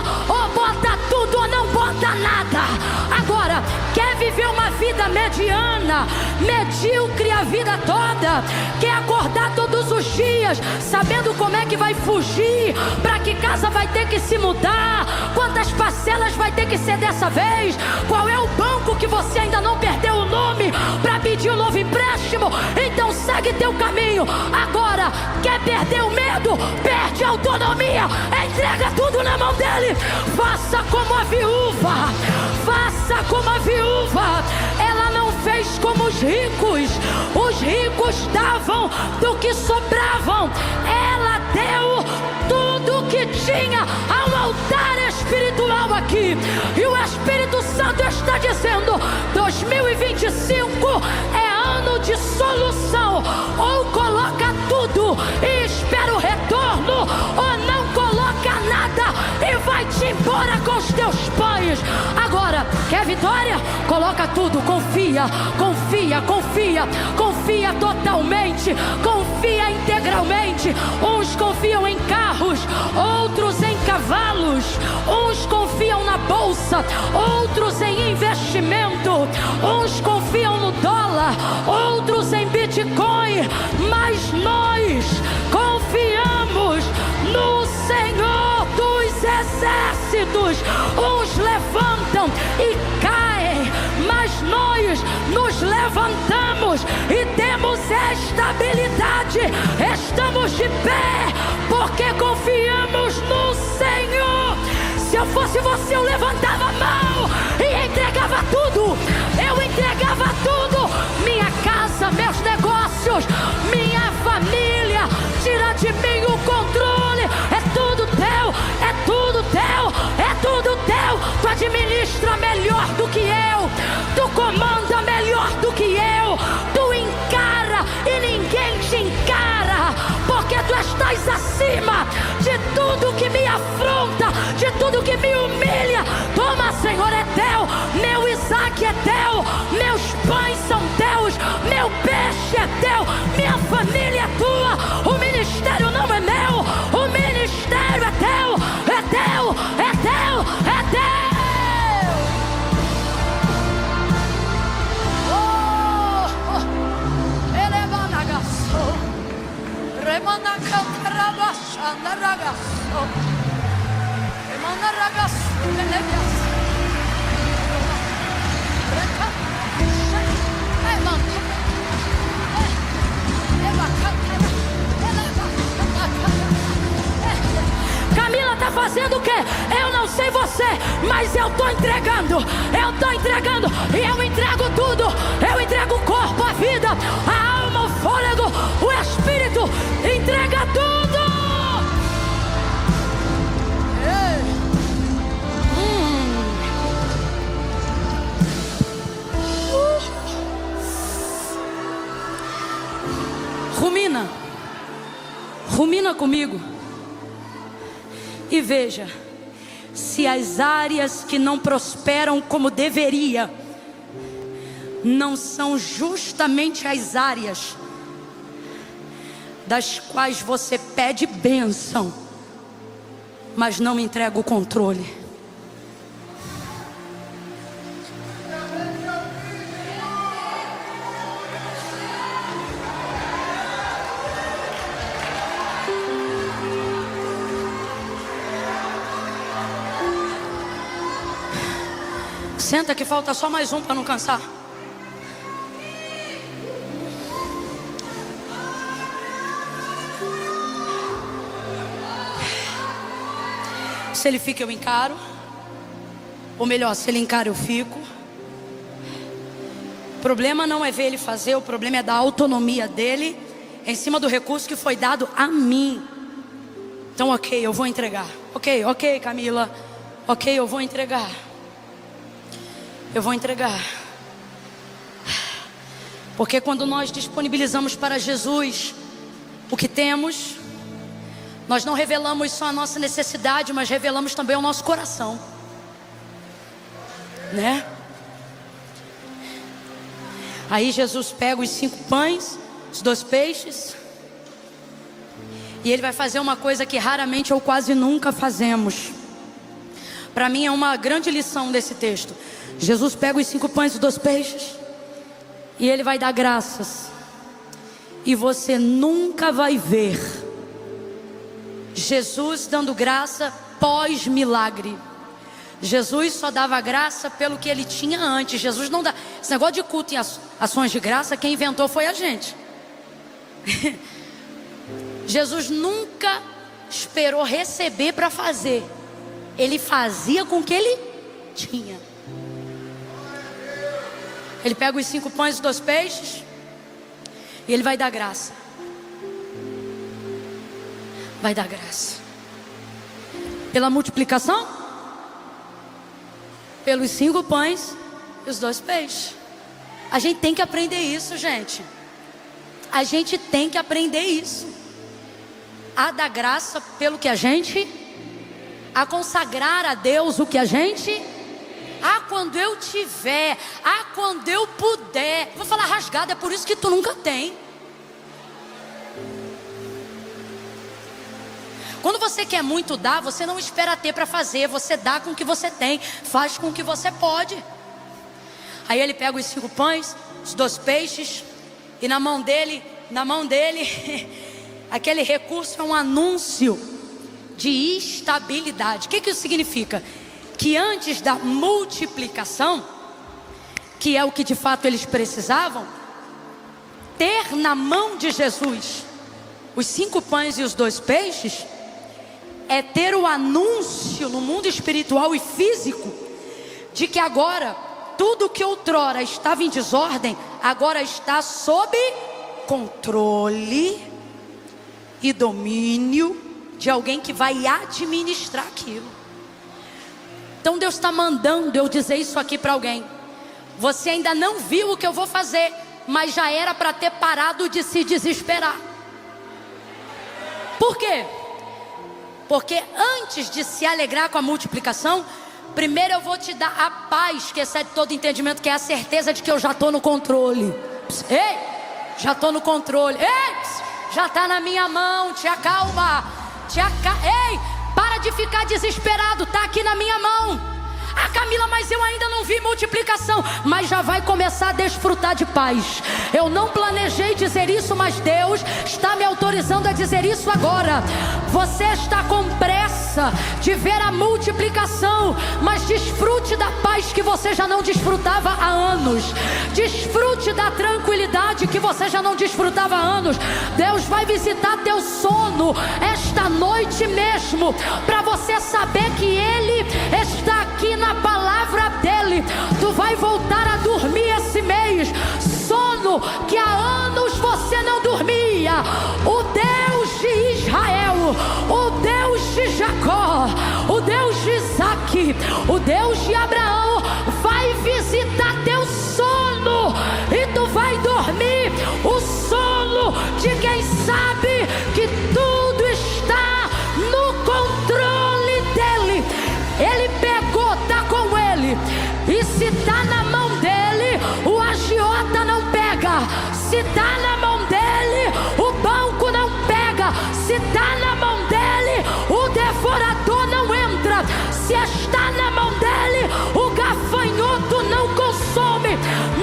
vida mediana, medíocre a vida toda, quer acordar todos os dias sabendo como é que vai fugir, para que casa vai ter que se mudar, quantas parcelas vai ter que ser dessa vez, qual é o banco que você ainda não perdeu o nome para pedir um novo empréstimo. Então segue teu caminho. Agora, quer perder o medo? Perde a autonomia, entrega tudo na mão dele. Faça como a viúva, faça como a viúva. Ela não fez como os ricos davam do que sobravam. Ela deu tudo que tinha a um altar espiritual aqui, e o Espírito Santo está dizendo: 2025 é ano de solução. Ou coloca tudo e espera o retorno, ou não coloca nada e vai-te embora com os teus pães. Agora, quer vitória? Coloca tudo, confia, confia, confia, confia totalmente, confia integralmente. Uns confiam em carros, outros em cavalos, uns confiam na bolsa, outros em investimento, uns confiam no dólar, outros em Bitcoin, mas nós confiamos no Senhor dos Exércitos. Uns levantam e caem, mas nós nos levantamos e temos estabilidade. Estamos de pé porque confiamos no Senhor. Se eu fosse você, eu levantava a mão e entregava tudo. Eu entregava tudo. Minha casa, meus negócios, minha família. Tira de mim o controle. É tudo teu, é tudo teu, é tudo teu. Tu administra melhor do que eu, tu comanda melhor do que eu, tu encara e ninguém te encara, porque tu estás acima de tudo que me afronta, de tudo que me humilha. Toma, Senhor, é teu. Meu Isaac é teu, meus pães são teus, meu peixe é teu, minha família é tua. O ministério não é meu, o ministério é teu, é teu, é teu, é teu. Camila tá fazendo o quê? Eu não sei você, mas eu tô entregando, e eu entrego tudo. Eu entrego o corpo, a vida, a alma, o fôlego, o espírito. Entrega tudo. Rumina comigo e veja se as áreas que não prosperam como deveria não são justamente as áreas das quais você pede bênção, mas não entrega o controle. Senta que falta só mais um para não cansar. Se ele fica, eu encaro. Ou melhor, se ele encara, eu fico. O problema não é ver ele fazer, o problema é da autonomia dele em cima do recurso que foi dado a mim. Então, ok, eu vou entregar. Ok, Camila. Ok, eu vou entregar. Eu vou entregar. Porque quando nós disponibilizamos para Jesus o que temos, nós não revelamos só a nossa necessidade, mas revelamos também o nosso coração, né? Aí Jesus pega os 5 pães, os 2 peixes, e ele vai fazer uma coisa que raramente ou quase nunca fazemos. Para mim é uma grande lição desse texto. Jesus pega os 5 pães e os 2 peixes, E Ele vai dar graças. E você nunca vai ver Jesus dando graça pós-milagre. Jesus só dava graça pelo que Ele tinha antes. Jesus não dá. Esse negócio de culto e ações de graça, quem inventou foi a gente. Jesus nunca esperou receber para fazer. Ele fazia com o que Ele tinha. Ele pega os 5 pães e 2 peixes e Ele vai dar graça. Vai dar graça. Pela multiplicação, pelos 5 pães e os 2 peixes. A gente tem que aprender isso, gente. A gente tem que aprender isso. A dar graça pelo que a gente, a consagrar a Deus o que a gente, quando eu tiver, quando eu puder. Vou falar rasgado, é por isso que tu nunca tem. Quando você quer muito dar, você não espera ter para fazer. Você dá com o que você tem, faz com o que você pode. Aí ele pega os 5 pães, os 2 peixes, e na mão dele, aquele recurso é um anúncio de estabilidade. O que isso significa? Que antes da multiplicação, que é o que de fato eles precisavam, ter na mão de Jesus os 5 pães e os 2 peixes, é ter o anúncio no mundo espiritual e físico, de que agora, tudo que outrora estava em desordem, agora está sob controle e domínio de alguém que vai administrar aquilo. Então Deus está mandando eu dizer isso aqui para alguém. Você ainda não viu o que eu vou fazer, mas já era para ter parado de se desesperar. Por quê? Porque antes de se alegrar com a multiplicação, primeiro eu vou te dar a paz que excede todo entendimento, que é a certeza de que eu já estou no controle. Ei, já estou no controle. Ei, já está na minha mão. Te acalma. Ei, para de ficar desesperado. Está aqui na minha mão. Camila, mas eu ainda não vi multiplicação. Mas já vai começar a desfrutar de paz. Eu não planejei dizer isso, mas Deus está me autorizando a dizer isso agora. Você está com pressa de ver a multiplicação, mas desfrute da paz que você já não desfrutava há anos. Desfrute da tranquilidade que você já não desfrutava há anos. Deus vai visitar teu sono esta noite mesmo, para você saber que Ele está aqui na palavra dele. Tu vai voltar a dormir esse mês, sono que há anos você não dormia. O Deus de Israel, o Deus de Jacó, o Deus de Isaac, o Deus de Abraão vai visitar teu sono, e tu vai dormir o sono de quem sabe que tudo está no controle dele. Ele pegou, tá com ele. E se tá na mão dele, o agiota não pega. Se tá na mão dele, o banco não pega. Se tá na mão dele, o devorador não entra. Se está na mão dele, o gafanhoto não consome.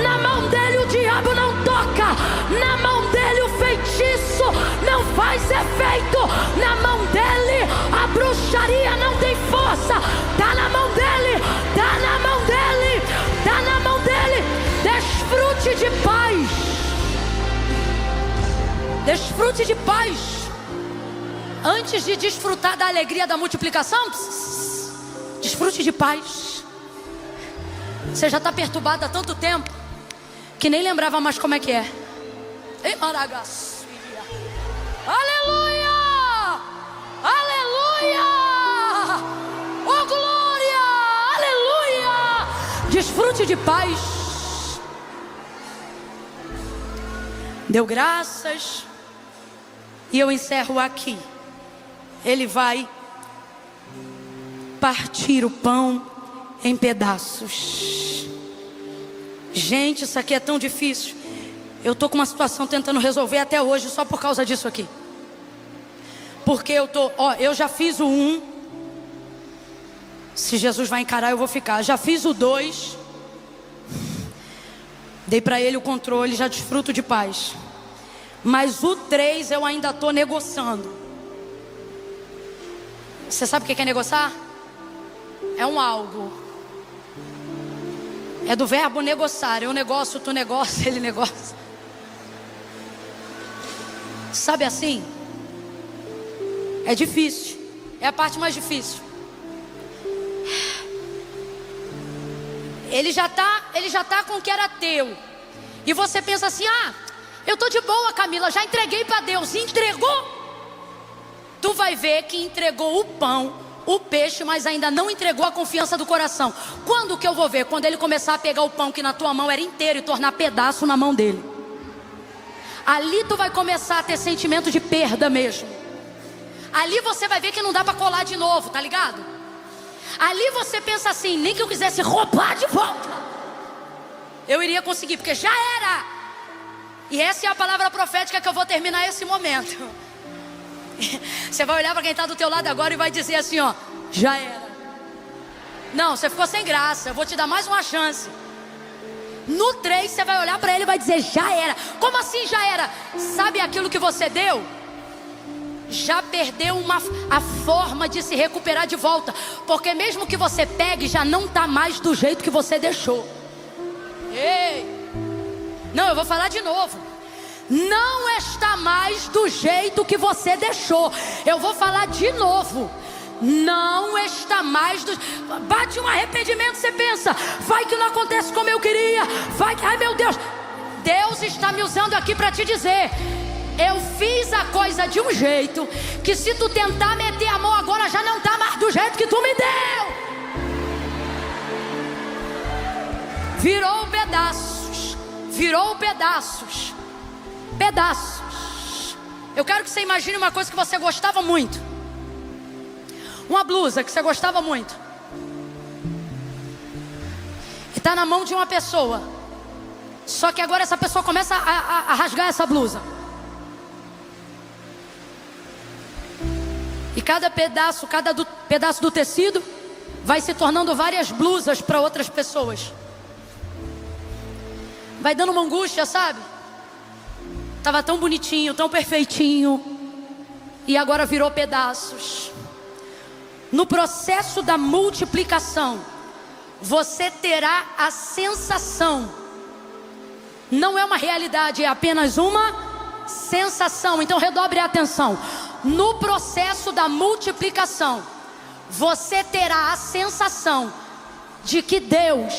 Na mão dele o diabo não toca. Na mão dele o feitiço não faz efeito. Na mão dele a bruxaria não tem força. Tá na mão dele, tá na mão dele, tá na mão dele. Desfrute de paz. Desfrute de paz. Antes de desfrutar da alegria da multiplicação, desfrute de paz. Você já está perturbado há tanto tempo que nem lembrava mais como é que é. Ei, Maragacia. Aleluia! Aleluia! Oh, glória! Aleluia! Desfrute de paz. Deu graças. E eu encerro aqui. Ele vai partir o pão em pedaços. Gente, isso aqui é tão difícil. Eu estou com uma situação tentando resolver até hoje só por causa disso aqui. Porque eu já fiz o 1. Se Jesus vai encarar, eu vou ficar. Já fiz o 2. Dei para ele o controle, já desfruto de paz. Mas o 3 eu ainda estou negociando. Você sabe o que é negociar? É um algo. É do verbo negociar. Eu negocio, tu negocia, ele negocia. Sabe assim? É difícil. É a parte mais difícil. Ele já tá com o que era teu. E você pensa assim: ah, eu tô de boa, Camila, já entreguei para Deus. Entregou? Tu vai ver que entregou o pão, o peixe, mas ainda não entregou a confiança do coração. Quando que eu vou ver? Quando ele começar a pegar o pão que na tua mão era inteiro e tornar pedaço na mão dele. Ali tu vai começar a ter sentimento de perda mesmo. Ali você vai ver que não dá para colar de novo, tá ligado? Ali você pensa assim: nem que eu quisesse roubar de volta, eu iria conseguir, porque já era. E essa é a palavra profética que eu vou terminar esse momento. Você vai olhar para quem está do teu lado agora e vai dizer assim, ó: já era. Não, você ficou sem graça, eu vou te dar mais uma chance. No 3 você vai olhar para ele e vai dizer: já era. Como assim já era? Sabe aquilo que você deu? Já perdeu a forma de se recuperar de volta. Porque mesmo que você pegue, já não está mais do jeito que você deixou. Ei! Não, eu vou falar de novo. Não está mais do jeito que você deixou. Eu vou falar de novo. Não está mais do... Bate um arrependimento, você pensa: vai que não acontece como eu queria. Vai que... ai meu Deus. Deus está me usando aqui para te dizer: eu fiz a coisa de um jeito que se tu tentar meter a mão agora, já não está mais do jeito que tu me deu. Virou pedaços. Virou pedaços. Pedaços. Eu quero que você imagine uma coisa que você gostava muito. Uma blusa que você gostava muito. E está na mão de uma pessoa. Só que agora essa pessoa começa a rasgar essa blusa. E cada pedaço do tecido vai se tornando várias blusas para outras pessoas. Vai dando uma angústia, sabe? Estava tão bonitinho, tão perfeitinho, e agora virou pedaços. No processo da multiplicação, você terá a sensação. Não é uma realidade, é apenas uma sensação. Então redobre a atenção. No processo da multiplicação, você terá a sensação de que Deus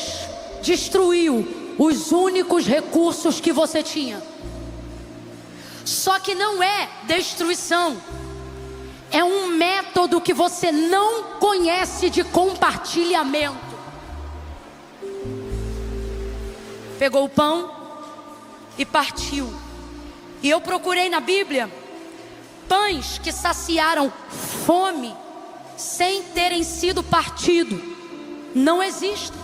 destruiu os únicos recursos que você tinha. Só que não é destruição. É um método que você não conhece de compartilhamento. Pegou o pão e partiu. E eu procurei na Bíblia pães que saciaram fome sem terem sido partido. Não existe.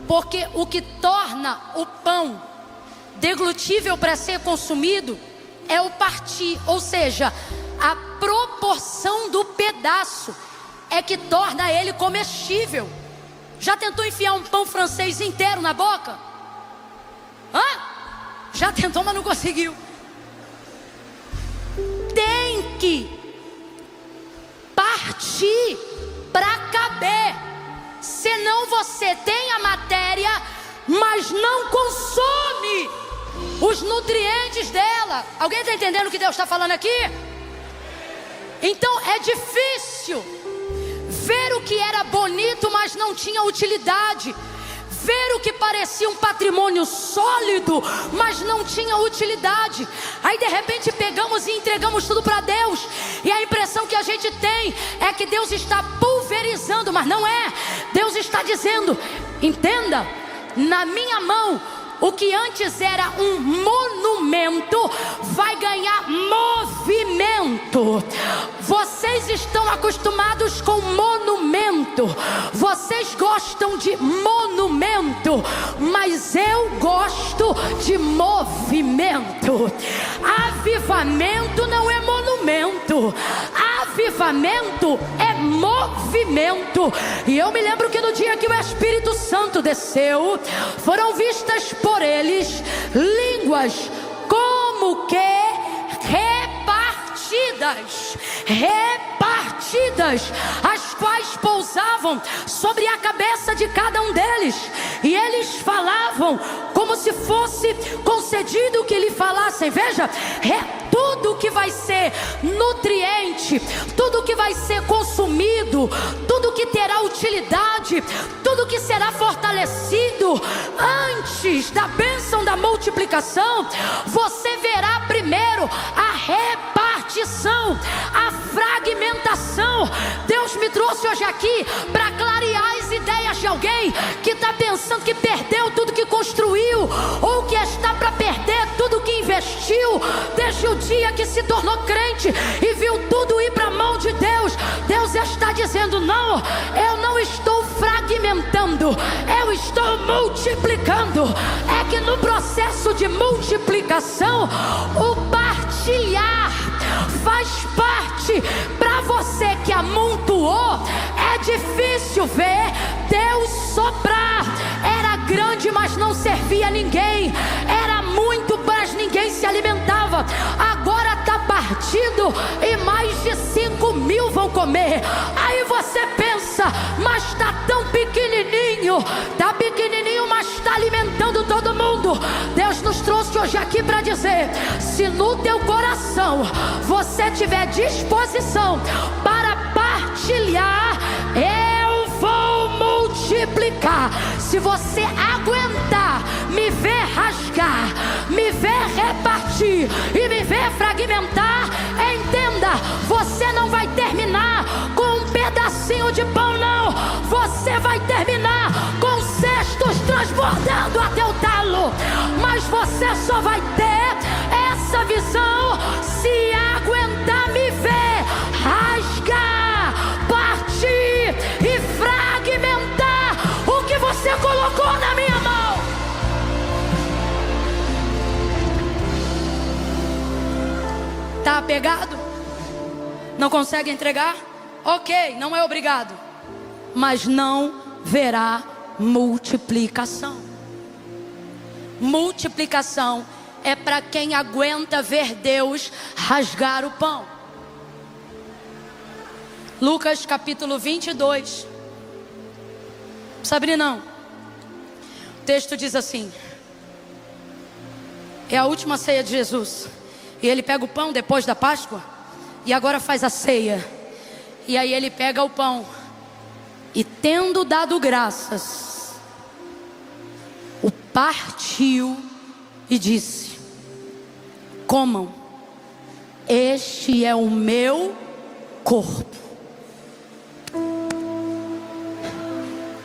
Porque o que torna o pão deglutível para ser consumido é o partir, ou seja, a proporção do pedaço é que torna ele comestível. Já tentou enfiar um pão francês inteiro na boca? Já tentou, mas não conseguiu. Tem que partir para caber. Senão você tem a matéria, mas não consome os nutrientes dela. Alguém está entendendo o que Deus está falando aqui? Então é difícil ver o que era bonito, mas não tinha utilidade. Ver o que parecia um patrimônio sólido, mas não tinha utilidade. Aí de repente pegamos e entregamos tudo para Deus, e a impressão que a gente tem é que Deus está pulverizando, mas não é. Deus está dizendo: entenda, na minha mão, o que antes era um monumento vai ganhar movimento. Vocês estão acostumados com monumento, vocês gostam de monumento, mas eu gosto de movimento. Avivamento não é monumento. avivamento é movimento. E eu me lembro que no dia que o Espírito Santo desceu, foram vistas por eles línguas como que repartidas, as quais pousavam sobre a cabeça de cada um deles, e eles falavam como se fosse concedido que lhe falassem. Veja, tudo que vai ser nutriente, tudo que vai ser consumido, tudo que terá utilidade, tudo que será fortalecido antes da bênção da multiplicação, você verá primeiro a repartição, a fragmentação. Deus me trouxe hoje aqui para clarear as ideias de alguém que está pensando que perdeu tudo que construiu, ou que está para perder tudo que investiu desde o dia que se tornou crente e viu tudo ir para a mão de Deus. Deus está dizendo: não, eu não estou fragmentando, eu estou multiplicando. É que no processo de multiplicação, o partilhar faz parte. Para você que amontoou, é difícil ver Deus soprar. Era grande, mas não servia a ninguém. Era muito, mas ninguém se alimentava. Agora está partido e mais de 5.000 vão comer. Aí você pensa: mas está tão pequenininho. Está pequenininho, mas está alimentando todo mundo. Deus nos trouxe hoje aqui para dizer: se no teu coração você tiver disposição para partilhar, eu vou multiplicar. Se você aguentar me ver rasgar, me ver repartir e me ver fragmentar, entenda, você não vai terminar com um pedacinho de pão, não. Você vai terminar com cestos transbordando até o talo. Mas você só vai ter essa visão se aguentar me ver rasgar, partir e fragmentar o que você colocou na minha mão. Tá apegado? Não consegue entregar? Ok, não é obrigado. Mas não verá multiplicação. Multiplicação é para quem aguenta ver Deus rasgar o pão. Lucas capítulo 22. Sabe não? O texto diz assim: é a última ceia de Jesus. E ele pega o pão depois da Páscoa e agora faz a ceia. E aí ele pega o pão e, tendo dado graças, o partiu e disse: comam, este é o meu corpo,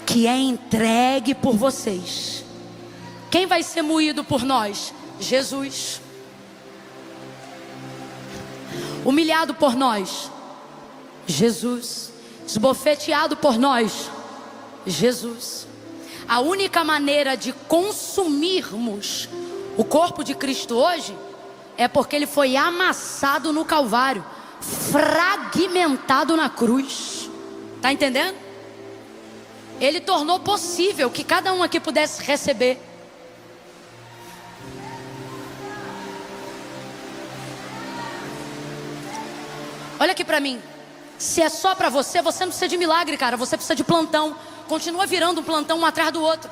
que é entregue por vocês. Quem vai ser moído por nós? Jesus. Humilhado por nós? Jesus. Esbofeteado por nós? Jesus. A única maneira de consumirmos o corpo de Cristo hoje é porque ele foi amassado no Calvário, fragmentado na cruz. Está entendendo? Ele tornou possível que cada um aqui pudesse receber. Olha aqui para mim. Se é só para você, você não precisa de milagre, cara. Você precisa de plantão. Continua virando um plantão um atrás do outro.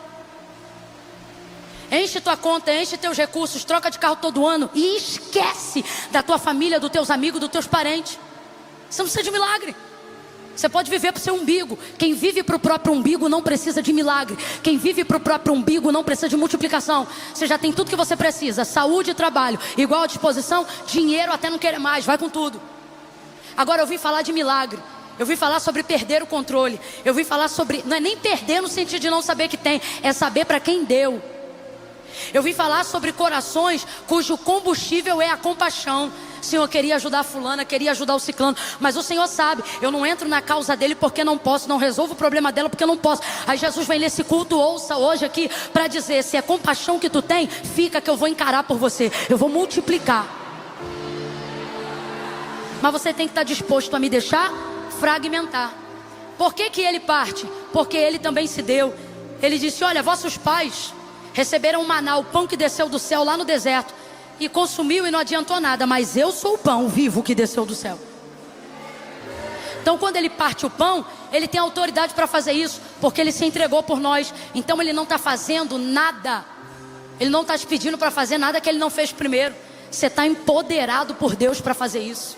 Enche tua conta, enche teus recursos, troca de carro todo ano e esquece da tua família, dos teus amigos, dos teus parentes. Você não precisa de milagre. Você pode viver para o seu umbigo. Quem vive para o próprio umbigo não precisa de milagre. Quem vive para o próprio umbigo não precisa de multiplicação. Você já tem tudo que você precisa: saúde e trabalho, igual à disposição, dinheiro até não querer mais, vai com tudo. Agora eu vim falar de milagre. Eu vim falar sobre perder o controle. Eu vim falar sobre, não é nem perder no sentido de não saber que tem, é saber para quem deu. Eu vim falar sobre corações cujo combustível é a compaixão. Senhor, queria ajudar a fulana, queria ajudar o ciclano, mas o Senhor sabe, eu não entro na causa dele porque não posso, não resolvo o problema dela porque não posso. Aí Jesus vem nesse culto, ouça hoje aqui, para dizer: se é compaixão que tu tem, fica que eu vou encarar por você, eu vou multiplicar. mas você tem que estar disposto a me deixar fragmentar. Por que que ele parte? Porque ele também se deu. Ele disse: olha, vossos pais receberam o maná, o pão que desceu do céu lá no deserto, e consumiu e não adiantou nada, mas eu sou o pão vivo que desceu do céu. Então quando ele parte o pão, ele tem autoridade para fazer isso, porque ele se entregou por nós. Então ele não está fazendo nada, ele não está te pedindo para fazer nada que ele não fez primeiro. Você está empoderado por Deus para fazer isso.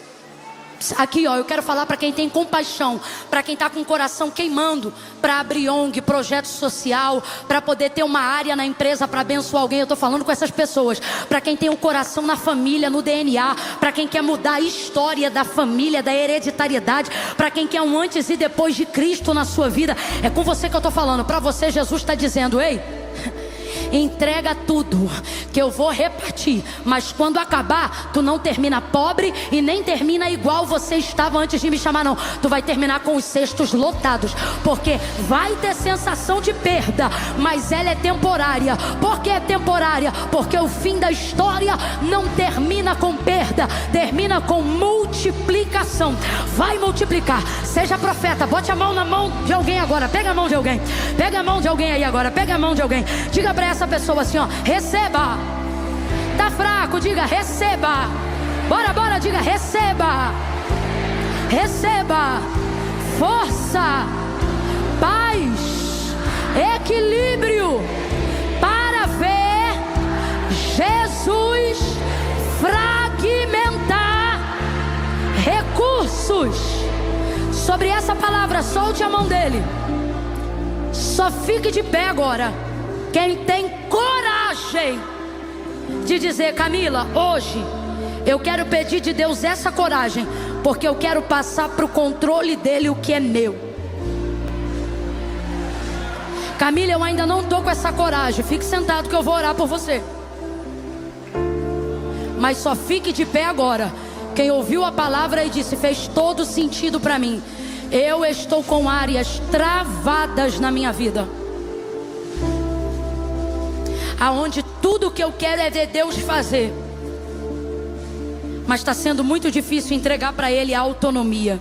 Aqui ó, eu quero falar para quem tem compaixão, para quem está com o coração queimando, para abrir ONG, projeto social, para poder ter uma área na empresa para abençoar alguém. Eu estou falando com essas pessoas, para quem tem o coração na família, no DNA, para quem quer mudar a história da família, da hereditariedade, para quem quer um antes e depois de Cristo na sua vida. É com você que eu estou falando. Para você Jesus está dizendo: ei, entrega tudo que eu vou repartir, mas quando acabar, tu não termina pobre e nem termina igual você estava antes de me chamar, não. Tu vai terminar com os cestos lotados, porque vai ter sensação de perda, mas ela é temporária. Por que é temporária? Porque o fim da história não termina com perda, termina com multiplicação. Vai multiplicar. Seja profeta, bote a mão na mão de alguém agora. Pega a mão de alguém, pega a mão de alguém aí agora, pega a mão de alguém. Diga para essa pessoa assim, ó: receba. Tá fraco, diga: receba. Bora, bora, diga: receba. Receba força, paz, equilíbrio para ver Jesus fragmentar recursos. Sobre essa palavra, solte a mão dele. Só fique de pé agora quem tem coragem de dizer: Camila, hoje eu quero pedir de Deus essa coragem, porque eu quero passar para o controle dele o que é meu. Camila, eu ainda não estou com essa coragem. Fique sentado que eu vou orar por você. Mas só fique de pé agora quem ouviu a palavra e disse: fez todo sentido para mim. Eu estou com áreas travadas na minha vida, aonde tudo que eu quero é ver Deus fazer, mas está sendo muito difícil entregar para Ele a autonomia.